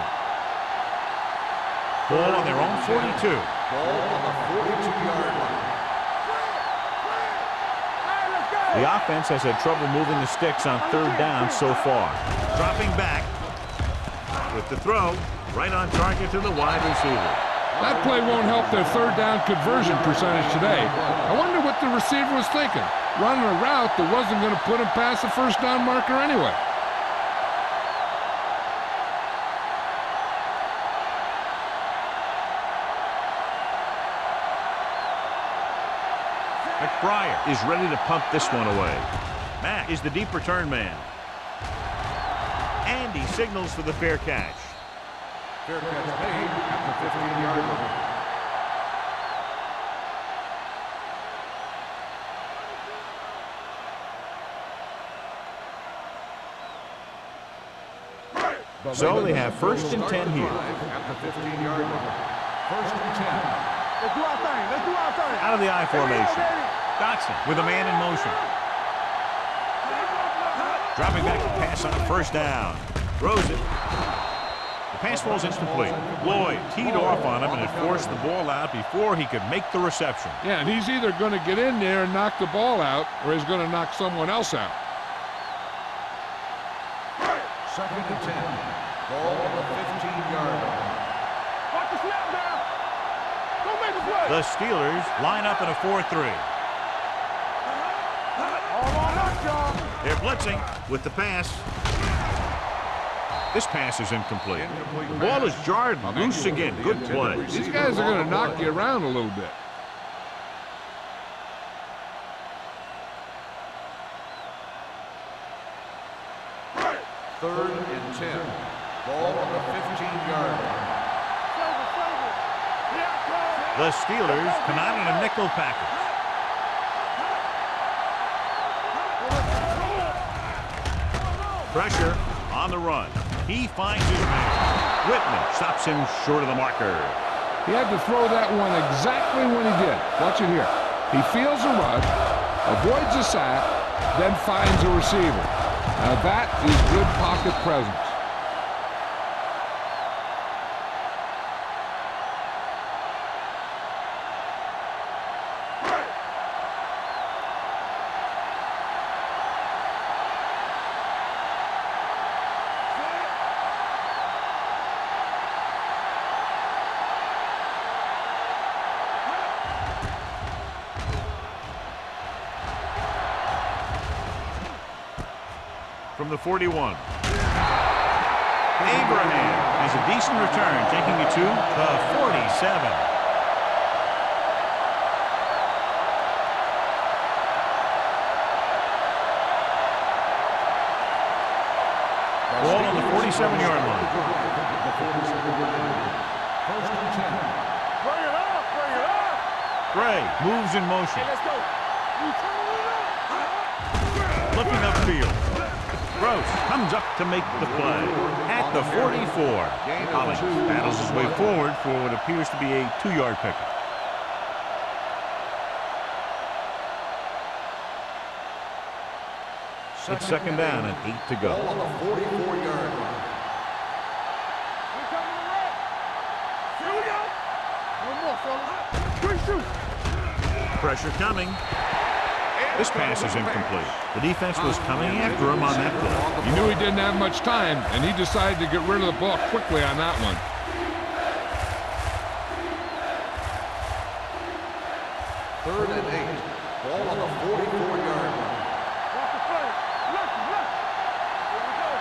Ball on their own 42. Ball on the 42-yard line. The offense has had trouble moving the sticks on 3rd down so far. Dropping back with the throw, right on target to the wide receiver. That play won't help their 3rd down conversion percentage today. I wonder what the receiver was thinking. Running a route that wasn't going to put him past the 1st down marker anyway. McBriar is ready to pump this one away. Mack is the deep return man. And he signals for the fair catch. Fair catch made at the 15-yard line. So they have 1st and 10 here. At the 15-yard line. 1st and 10. Let's do our thing. Let's do our thing. Out of the I formation. Dotson with a man in motion. Dropping back to pass on a 1st down. Throws it. The pass falls incomplete. Lloyd teed off on him and had forced the ball out before he could make the reception. Yeah, and he's either going to get in there and knock the ball out, or he's going to knock someone else out. 2nd and 10. Ball on the 15-yard line. Watch the snap down. Don't make a play. The Steelers line up in a 4-3. All on us, y'all. They're blitzing with the pass. This pass is incomplete. The ball is jarred loose again. Good play. These guys are going to knock you around a little bit. Third and 10. Ball on the 15-yard line. The Steelers come out in a nickel package. Pressure on the run. He finds his man. Whitman stops him short of the marker. He had to throw that one exactly when he did. Watch it here. He feels a rush, avoids a sack, then finds a receiver. Now that is good pocket presence. From the 41. Abraham has a decent return, taking it to the 47. Ball on the 47-yard line. 1st and 10. Bring it up. Bring it up. Gray moves in motion. Hey, let's go. Looking upfield. Gross comes up to make the play at the 44. Collins battles his way forward for what appears to be a 2-yard pickup. It's 2nd down and 8 to go. Ball on the 44-yard line. Here we go. One more, fellas. Good shoot. Pressure coming. This pass is incomplete. The defense was coming after him on that play. He knew he didn't have much time, and he decided to get rid of the ball quickly on that one. 3rd and 8. Ball on the 44-yard line. Watch the play. Left, left. Here we go.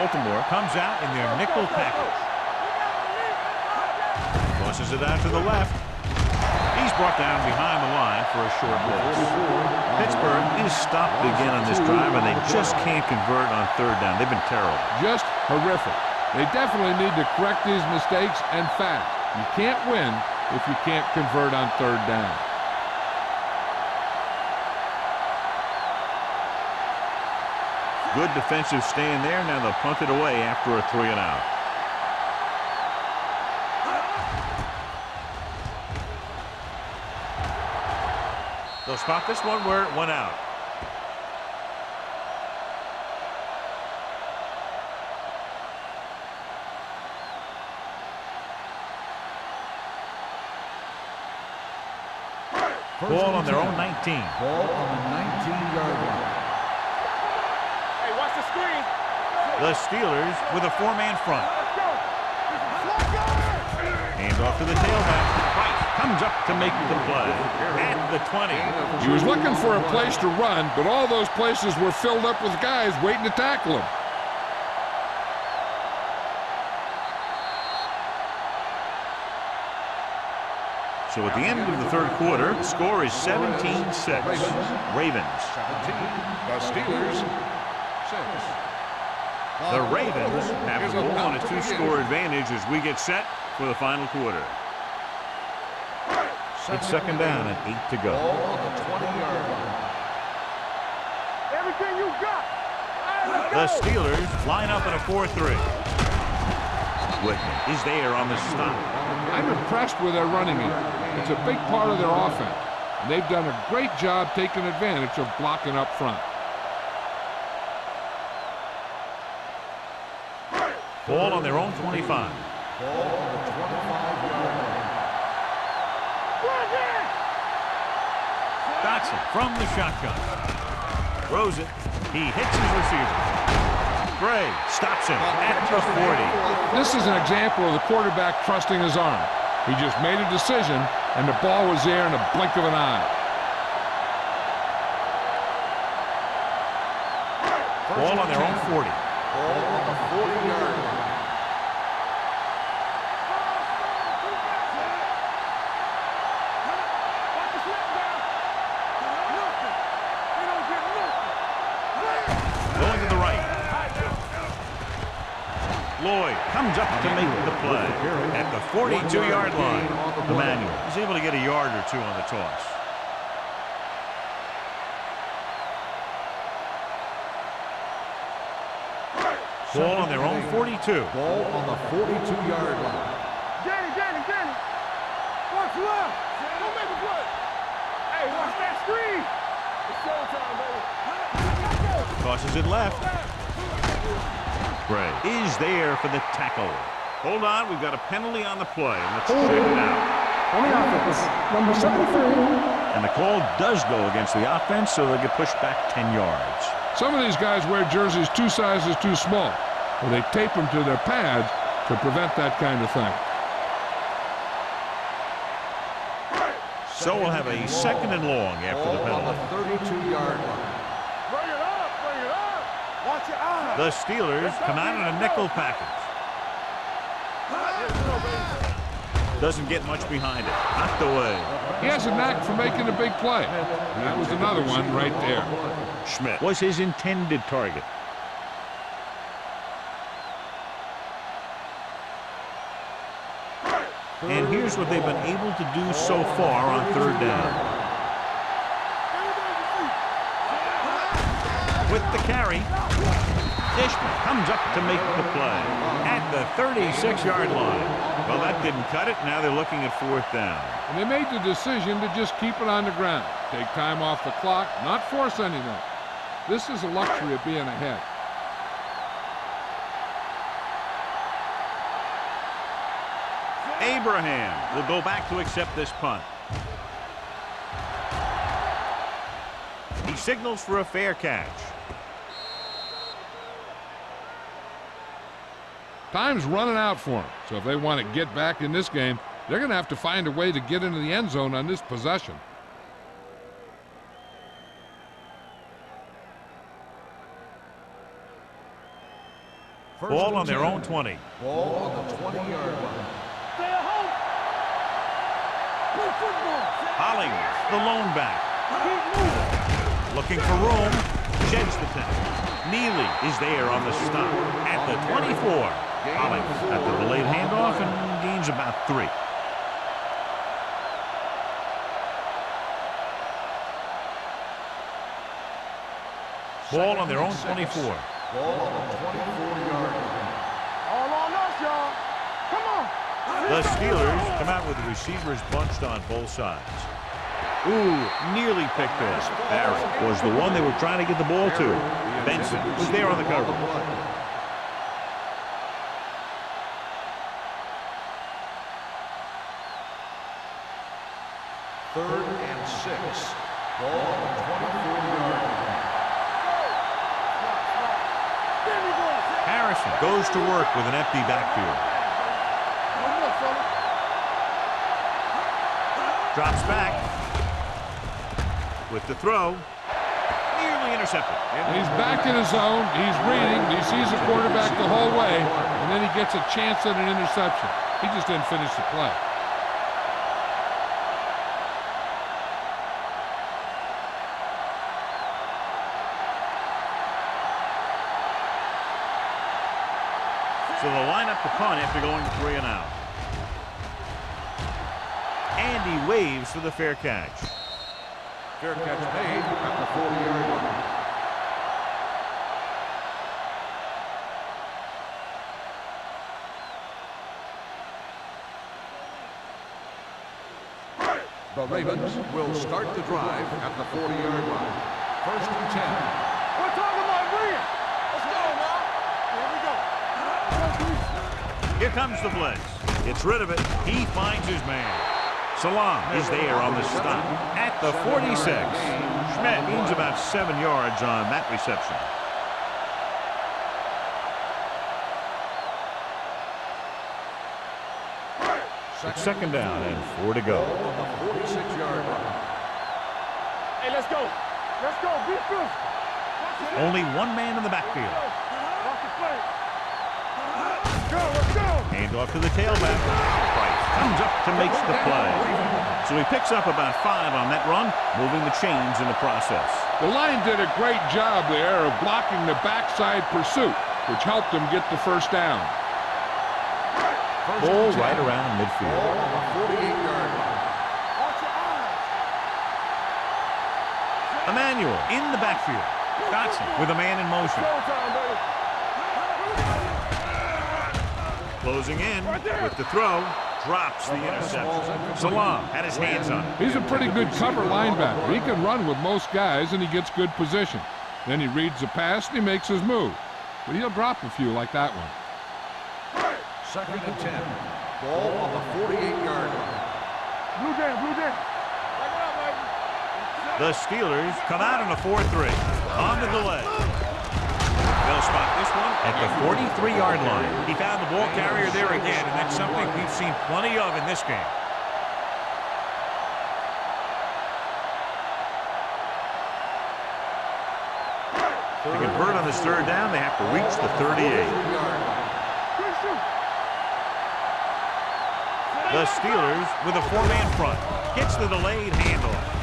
Baltimore comes out in their nickel package. Tosses it out to the left. He's brought down behind the line for a short loss. Pittsburgh is stopped again on this drive, and they just can't convert on third down. They've been terrible. Just horrific. They definitely need to correct these mistakes and fast. You can't win if you can't convert on third down. Good defensive stand there. Now they'll punt it away after a 3-and-out. They'll spot this one where it went out. Ball on their own 19. Ball on the 19-yard line. Hey, watch the screen. The Steelers with a 4-man front. Let's go. Hands off to the tailback. Price comes up to make the play at the 20. He was looking for a place to run, but all those places were filled up with guys waiting to tackle him. So at the end of the third quarter, the score is 17-6. Ravens. 17. The Steelers, 6. The Ravens have the ball on a 2-score advantage as we get set for the final quarter. It's second down and 8 to go. Ball on the 20-yard line. Everything you got. The Steelers line up in a 4-3. Whitman is there on the stop. I'm impressed with their running game. It's a big part of their offense, and they've done a great job taking advantage of blocking up front. Ball on their own 25. Ball on the 25-yard line. Dotson from the shotgun. Throws it. He hits his receiver. Gray stops him at the 40. This is an example of the quarterback trusting his arm. He just made a decision, and the ball was there in a blink of an eye. Ball on their own 40. Ball on the 40-yard line. Going to the right. Lloyd comes up to make the play at the 42-yard line. Emmanuel is able to get a yard or two on the toss. Ball on their own 42. Ball on the 42-yard line. Danny. Watch left. Don't make a play. Hey, watch that screen. It's showtime, baby. Tosses it left. Gray is there for the tackle. Hold on, we've got a penalty on the play. Let's check it out. On the offense, number 73. And the call does go against the offense, so they'll get pushed back 10 yards. Some of these guys wear jerseys 2 sizes too small, or they tape them to their pads to prevent that kind of thing. So we'll have a second and long after the Ball on penalty. the 32-yard line. Bring it up. Watch your eyes. The Steelers come out in a nickel package. Doesn't get much behind it. Knocked away. He has a knack for making a big play. And that was another one right there. Schmidt was his intended target. And here's what they've been able to do so far on third down. With the carry, Dishman comes up to make the play at the 36-yard line. Well, that didn't cut it. Now they're looking at fourth down. And they made the decision to just keep it on the ground. Take time off the clock, not force anything. This is a luxury of being ahead. Abraham will go back to accept this punt. He signals for a fair catch. Time's running out for them, so if they want to get back in this game, they're going to have to find a way to get into the end zone on this possession. Ball on their own 20. Ball on the 20-yard line. Stay at home. Play football. Hollings, the lone back. Looking for room. Sheds the 10. Neely is there on the stop at the 24. Hollings at the delayed handoff and gains about 3. Ball on their own 24. Ball on the 24-yard line. All on us, y'all. Come on. The Steelers come out with the receivers bunched on both sides. Ooh, nearly picked off. Barrett was the one they were trying to get the ball to. Benson was there on the cover. Third and 6. Ball on the 24-yard line. Harrison goes to work with an empty backfield. Drops back with the throw. Nearly intercepted. He's back in his zone. He's reading. He sees the quarterback the whole way, and then he gets a chance at an interception. He just didn't finish the play. So they'll line up the punt after going 3 and out. And he waves for the fair catch. Fair catch made at the 40-yard line. The Ravens will start the drive at the 40-yard line. First and 10. We're talking about brilliant. Let's go, man. Here we go. Here comes the blitz. Gets rid of it. He finds his man. Salam is there on the stop at the 46. Schmidt gains about 7 yards on that reception. It's second down and 4 to go. On the 46-yard line. Hey, let's go. Let's go. Be physical. Only one man in the backfield. Watch the play. Let's go. Handoff to the tailback. Price comes up to make the play. So he picks up about 5 on that run, moving the chains in the process. The line did a great job there of blocking the backside pursuit, which helped them get the first down. Ball right around midfield. Ball on the 48-yard line. Watch your eyes. Emmanuel in the backfield. Dotson with a man in motion. Showtime, baby. Closing in with the throw. Drops the interception. Salam had his hands on it. He's a pretty good cover linebacker. He can run with most guys, and he gets good position. Then he reads the pass, and he makes his move. But he'll drop a few like that one. Second and 10. Ball on the 48-yard line. Blue jam, blue jam. Back it up, baby. The Steelers come out in a 4-3. On the delay. They'll spot this one at the 43-yard line. He found the ball carrier there again, and that's something we've seen plenty of in this game. To convert on this third down, they have to reach the 38. The Steelers with a 4-man front. Gets the delayed handoff.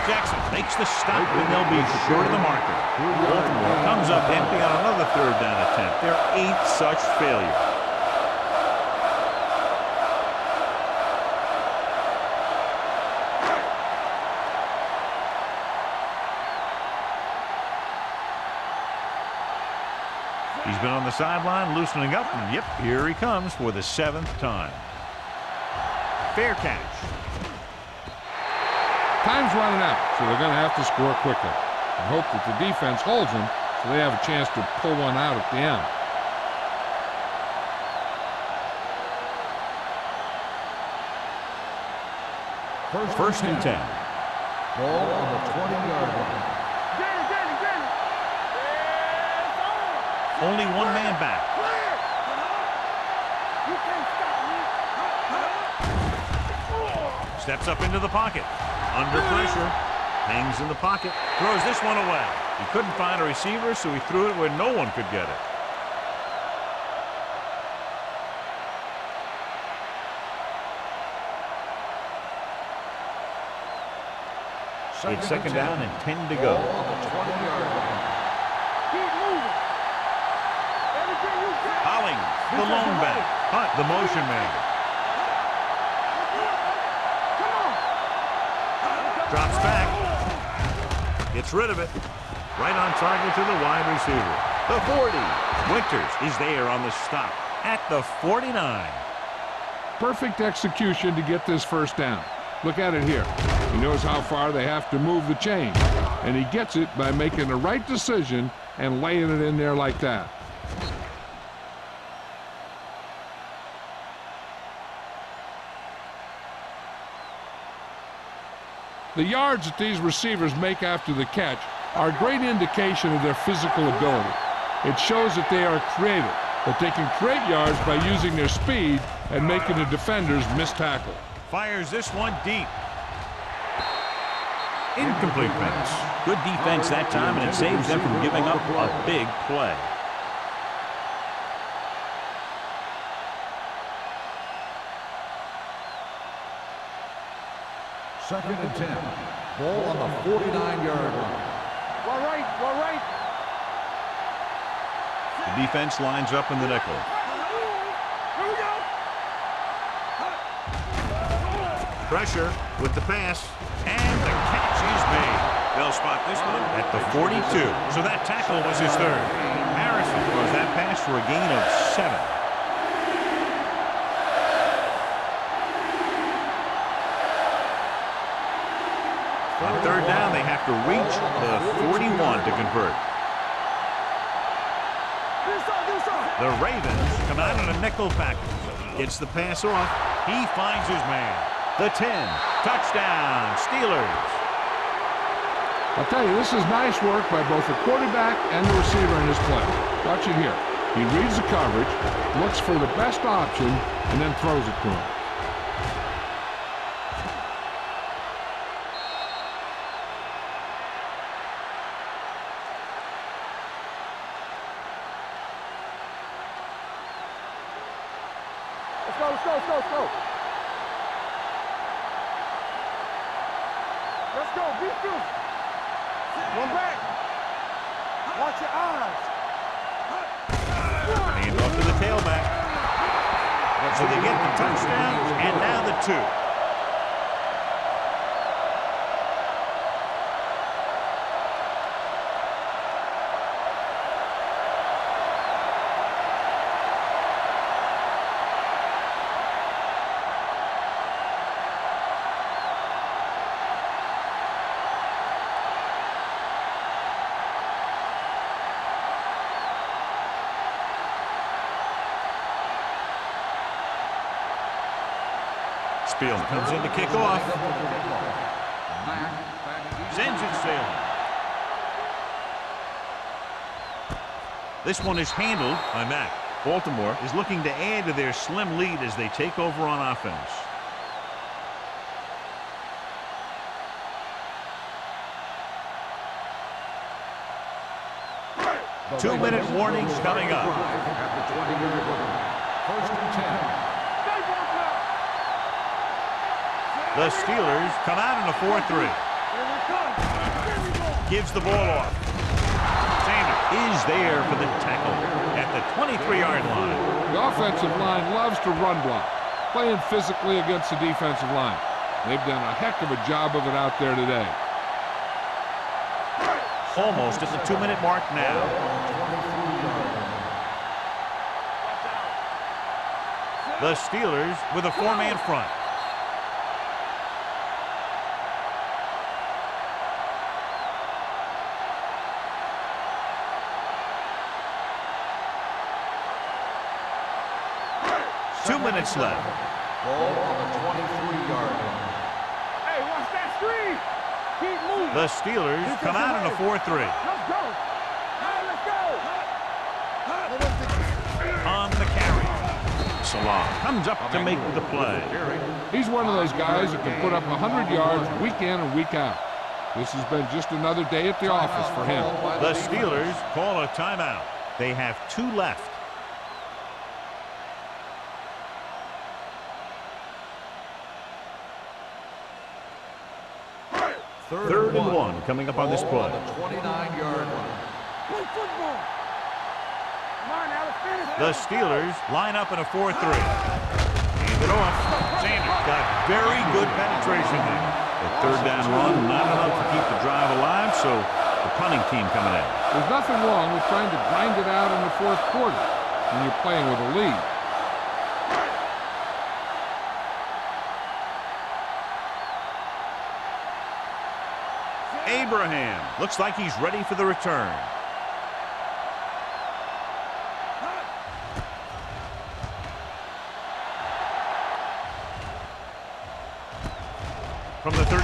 Jackson makes the stop, and they'll be short of the marker. Baltimore comes up empty on another third down attempt. Their 8th such failure. He's been on the sideline loosening up, and yep, here he comes for the 7th time. Fair catch. Time's running out, so they're going to have to score quickly and hope that the defense holds them so they have a chance to pull one out at the end. First and 10. Ball on the 20-yard line. Get it. Only one man back. You can't stop me. Steps up into the pocket. Under pressure. Hangs in the pocket. Throws this one away. He couldn't find a receiver, so he threw it where no one could get it. It's second down and 10 to go. Ball on the 20-yard line. Keep moving. Everything you got. Hollings, the lone back. Hunt, the motion man. Drops back. Gets rid of it. Right on target to the wide receiver. The 40. Winters is there on the stop at the 49. Perfect execution to get this first down. Look at it here. He knows how far they have to move the chain, and he gets it by making the right decision and laying it in there like that. The yards that these receivers make after the catch are a great indication of their physical ability. It shows that they are creative, that they can create yards by using their speed and making the defenders miss tackle. Fires this one deep. Incomplete pass. Good defense that time, and it saves them from giving up a big play. Second and 10. Ball on the 49-yard line. All right, all right. The defense lines up in the nickel. Here we go. Pressure with the pass, and the catch is made. They'll spot this one at the 42. So that tackle was his third. Harrison throws that pass for a gain of 7. On third down, they have to reach the 41 to convert. The Ravens come out in a nickel package. Gets the pass off. He finds his man. The 10. Touchdown, Steelers. I'll tell you, this is nice work by both the quarterback and the receiver in this play. Watch it here. He reads the coverage, looks for the best option, and then throws it to him. Let's go, let's go, let's go, let's go. Let's go, beat you. One back. Watch your eyes. Hand off to the tailback. So they get the touchdown, and now the 2. Spiel comes in to kick off. Sends it sailing. This one is handled by Mack. Baltimore is looking to add to their slim lead as they take over on offense. Two-minute warnings coming up. First and 10. The Steelers come out in a 4-3. Gives the ball off. Sanders is there for the tackle at the 23-yard line. The offensive line loves to run block, playing physically against the defensive line. They've done a heck of a job of it out there today. Almost at the 2-minute mark now. The Steelers with a 4-man front. Two minutes left. Ball on the 23-yard line. Hey, watch that screen. Keep moving. The Steelers come out in a 4-3. Let's go. Let's go. On the carry. Salah comes up to make the play. He's one of those guys that can put up 100 yards week in and week out. This has been just another day at the office for him. The Steelers call a timeout. They have 2 left. Third and one coming up on this play. On the 29-yard line. Play football. Come on, now, let's finish. The Steelers line up in a 4-3. Hand it off. Sanders got very good penetration there. The third down run, not enough to keep the drive alive, so the punting team coming in. There's nothing wrong with trying to grind it out in the fourth quarter when you're playing with a lead. Abraham looks like he's ready for the return. From the 32.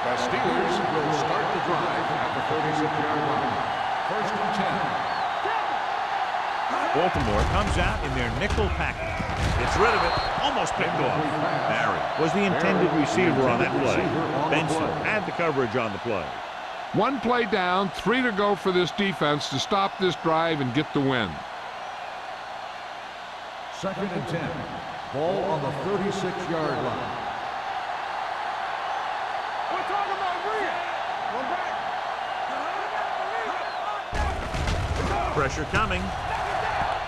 The Steelers will start the drive at the 36-yard line. First and 10. Baltimore comes out in their nickel package. Gets rid of it. Almost picked off. Barry was the intended receiver on that play. Benson had the coverage on the play. One play down, 3 to go for this defense to stop this drive and get the win. Second and 10. Ball on the 36-yard line. We're talking about Reed. One back. Pressure coming.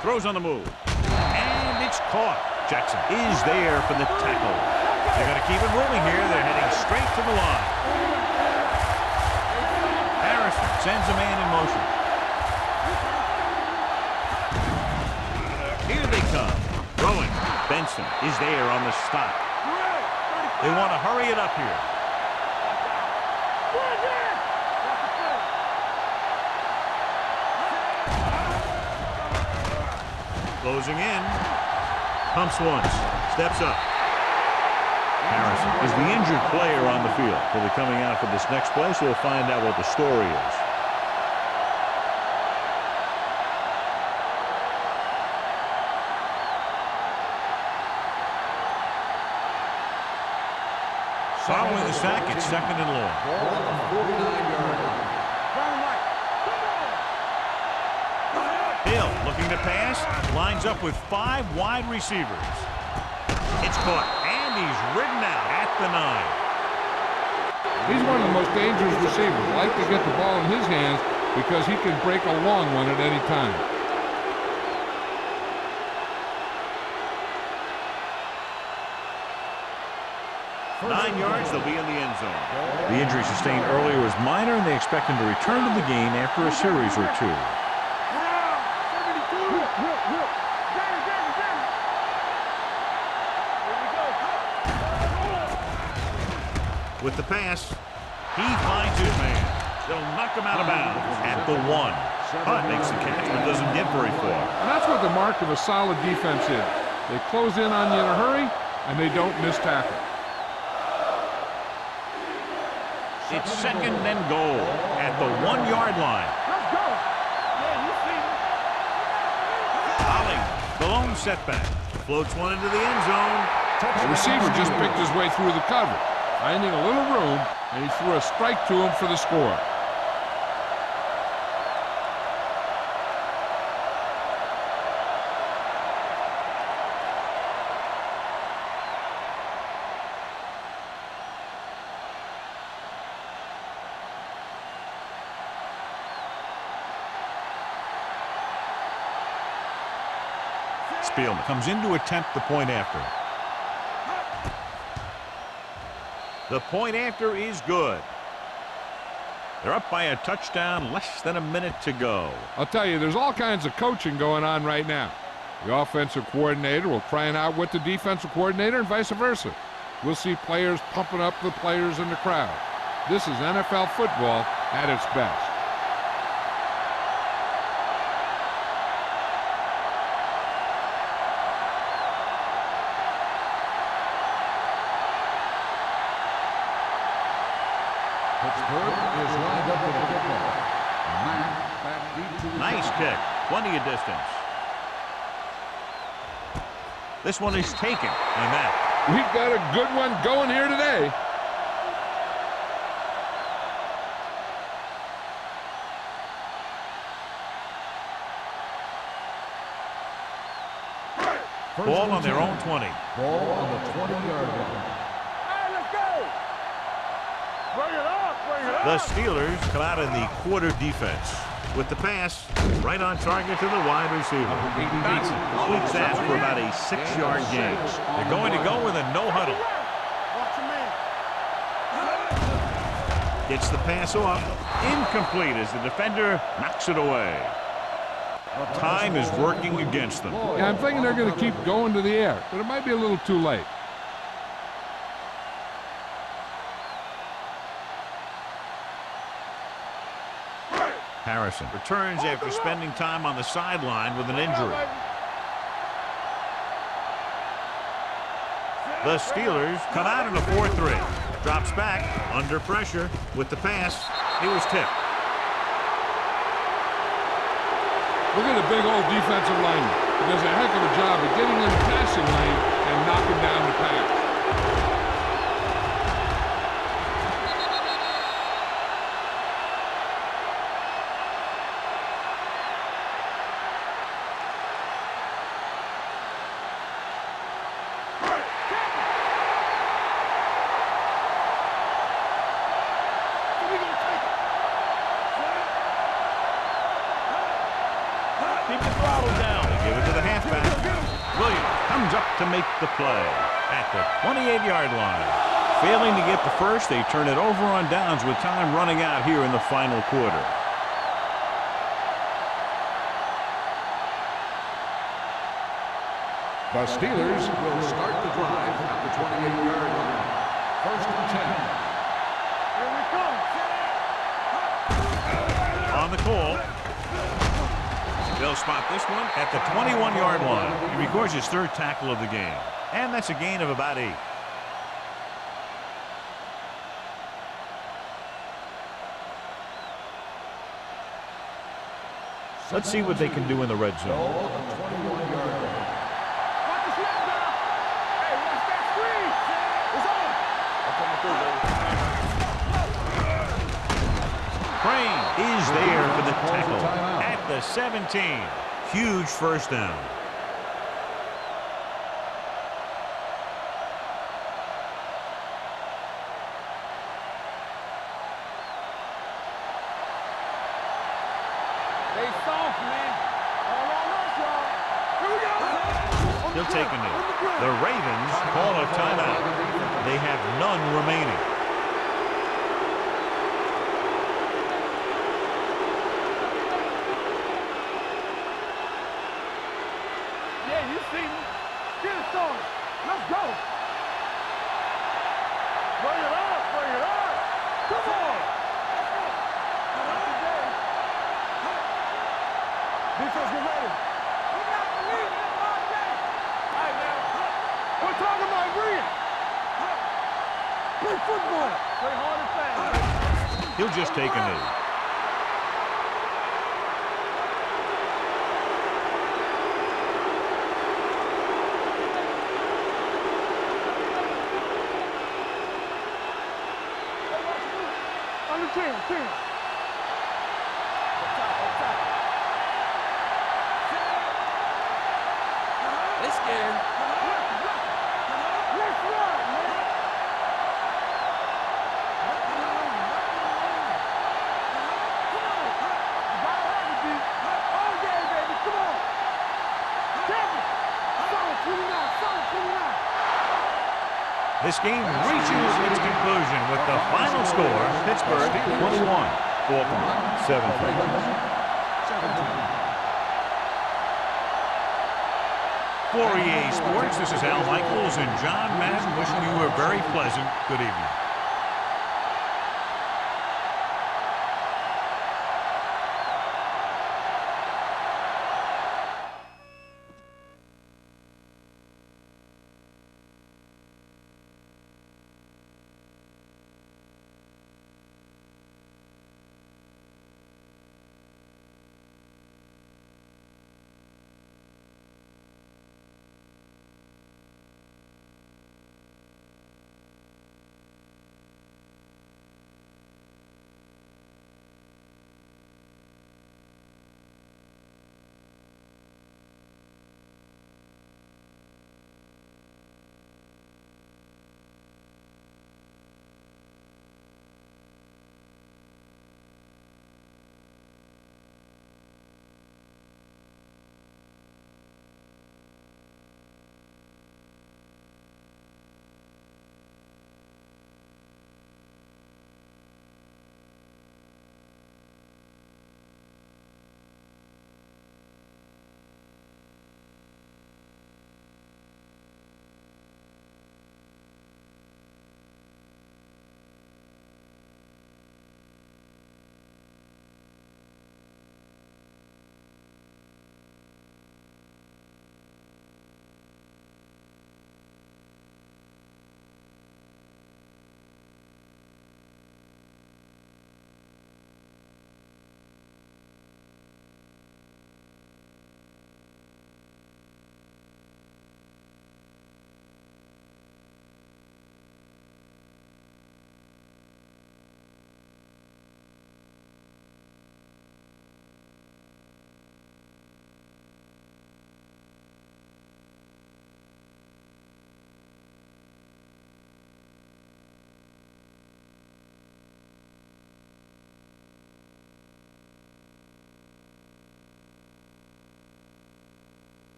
Throws on the move. And it's caught. Jackson is there for the tackle. They're going to keep it moving here. They're heading straight to the line. Harrison sends a man in motion. Here they come. Throwing. Benson is there on the stop. They want to hurry it up here. Closing in. Pumps once. Steps up. Harrison is the injured player on the field. He'll be coming out for this next play, so we'll find out what the story is. Following the sack, it's second and long. Ball on the 49-yard line. Hill looking to pass, lines up with 5 wide receivers. It's caught, and he's ridden out at the 9. He's one of the most dangerous receivers. Like to get the ball in his hands because he can break a long one at any time. Nine yards, they'll be in the end zone. The injury sustained earlier was minor, and they expect him to return to the game after a series or two. With the pass, he finds his man. They'll knock him out of bounds at the 1. Hunt makes the catch, but doesn't get very far. And that's what the mark of a solid defense is. They close in on you in a hurry, and they don't miss tackle. It's second and goal at the 1-yard line. Let's go. Yeah, you see. Ollie, the lone setback. Floats one into the end zone. The receiver just picked his way through the cover, finding a little room, and he threw a strike to him for the score. Spielman comes in to attempt the point after. The point after is good. They're up by a touchdown, less than a minute to go. I'll tell you, there's all kinds of coaching going on right now. The offensive coordinator will try and outwit the defensive coordinator and vice versa. We'll see players pumping up the players in the crowd. This is NFL football at its best. Pittsburgh is lined up with the football. Mack back deep to the Nice kick. Plenty of distance. This one is taken. And that. We've got a good one going here today. Ball on their own 20. Ball on the 20-yard line. Hey, let's go. Bring it up, bring it up. The Steelers come out in the quarter defense with the pass right on target to the wide receiver. Completes that for about a 6-yard gain. They're going to go with a no huddle. Watch your man. Gets the pass off. Incomplete as the defender knocks it away. Time is working against them. Yeah, I'm thinking they're going to keep going to the air, but it might be a little too late. Harrison returns after spending time on the sideline with an injury. The Steelers come out in a 4-3. Drops back under pressure with the pass. He was tipped. Look at the big old defensive lineman. He does a heck of a job of getting in the passing lane and knocking down the pass. Keep the throttle down. They give it to the halfback. Williams comes up to make the play at the 28-yard line. Failing to get the first, they turn it over on downs with time running out here in the final quarter. The Steelers will start the drive at the 28-yard line. First and 10. Here we come. On the call. They'll spot this one at the 21-yard line. He records his 3rd tackle of the game. And that's a gain of about 8. Let's see what they can do in the red zone. Ball on the 21-yard line. Watch the snap now. Hey, watch that screen. It's on. Crane is there for the tackle at the 17. Huge first down. They soft, man. All on us, y'all. Here we go. He'll take a knee. The Ravens call a timeout. They have none remaining. Yeah, you see me. Get it started. Let's go. Bring it up, bring it up. Come on. Not today. Defense, get ready. We got to lead it all day. All right, man. We're talking about agreeing. Play football. Play hard and fast. He'll just take a knee. Under 10. They scared. Let's run, man. You gotta have it, D. All day, baby. Come on. Careful. Solid 29. This game reaches its conclusion with the final score, Pittsburgh 21, Baltimore 17. For EA Sports, this is Al Michaels and John Madden wishing you a very pleasant good evening.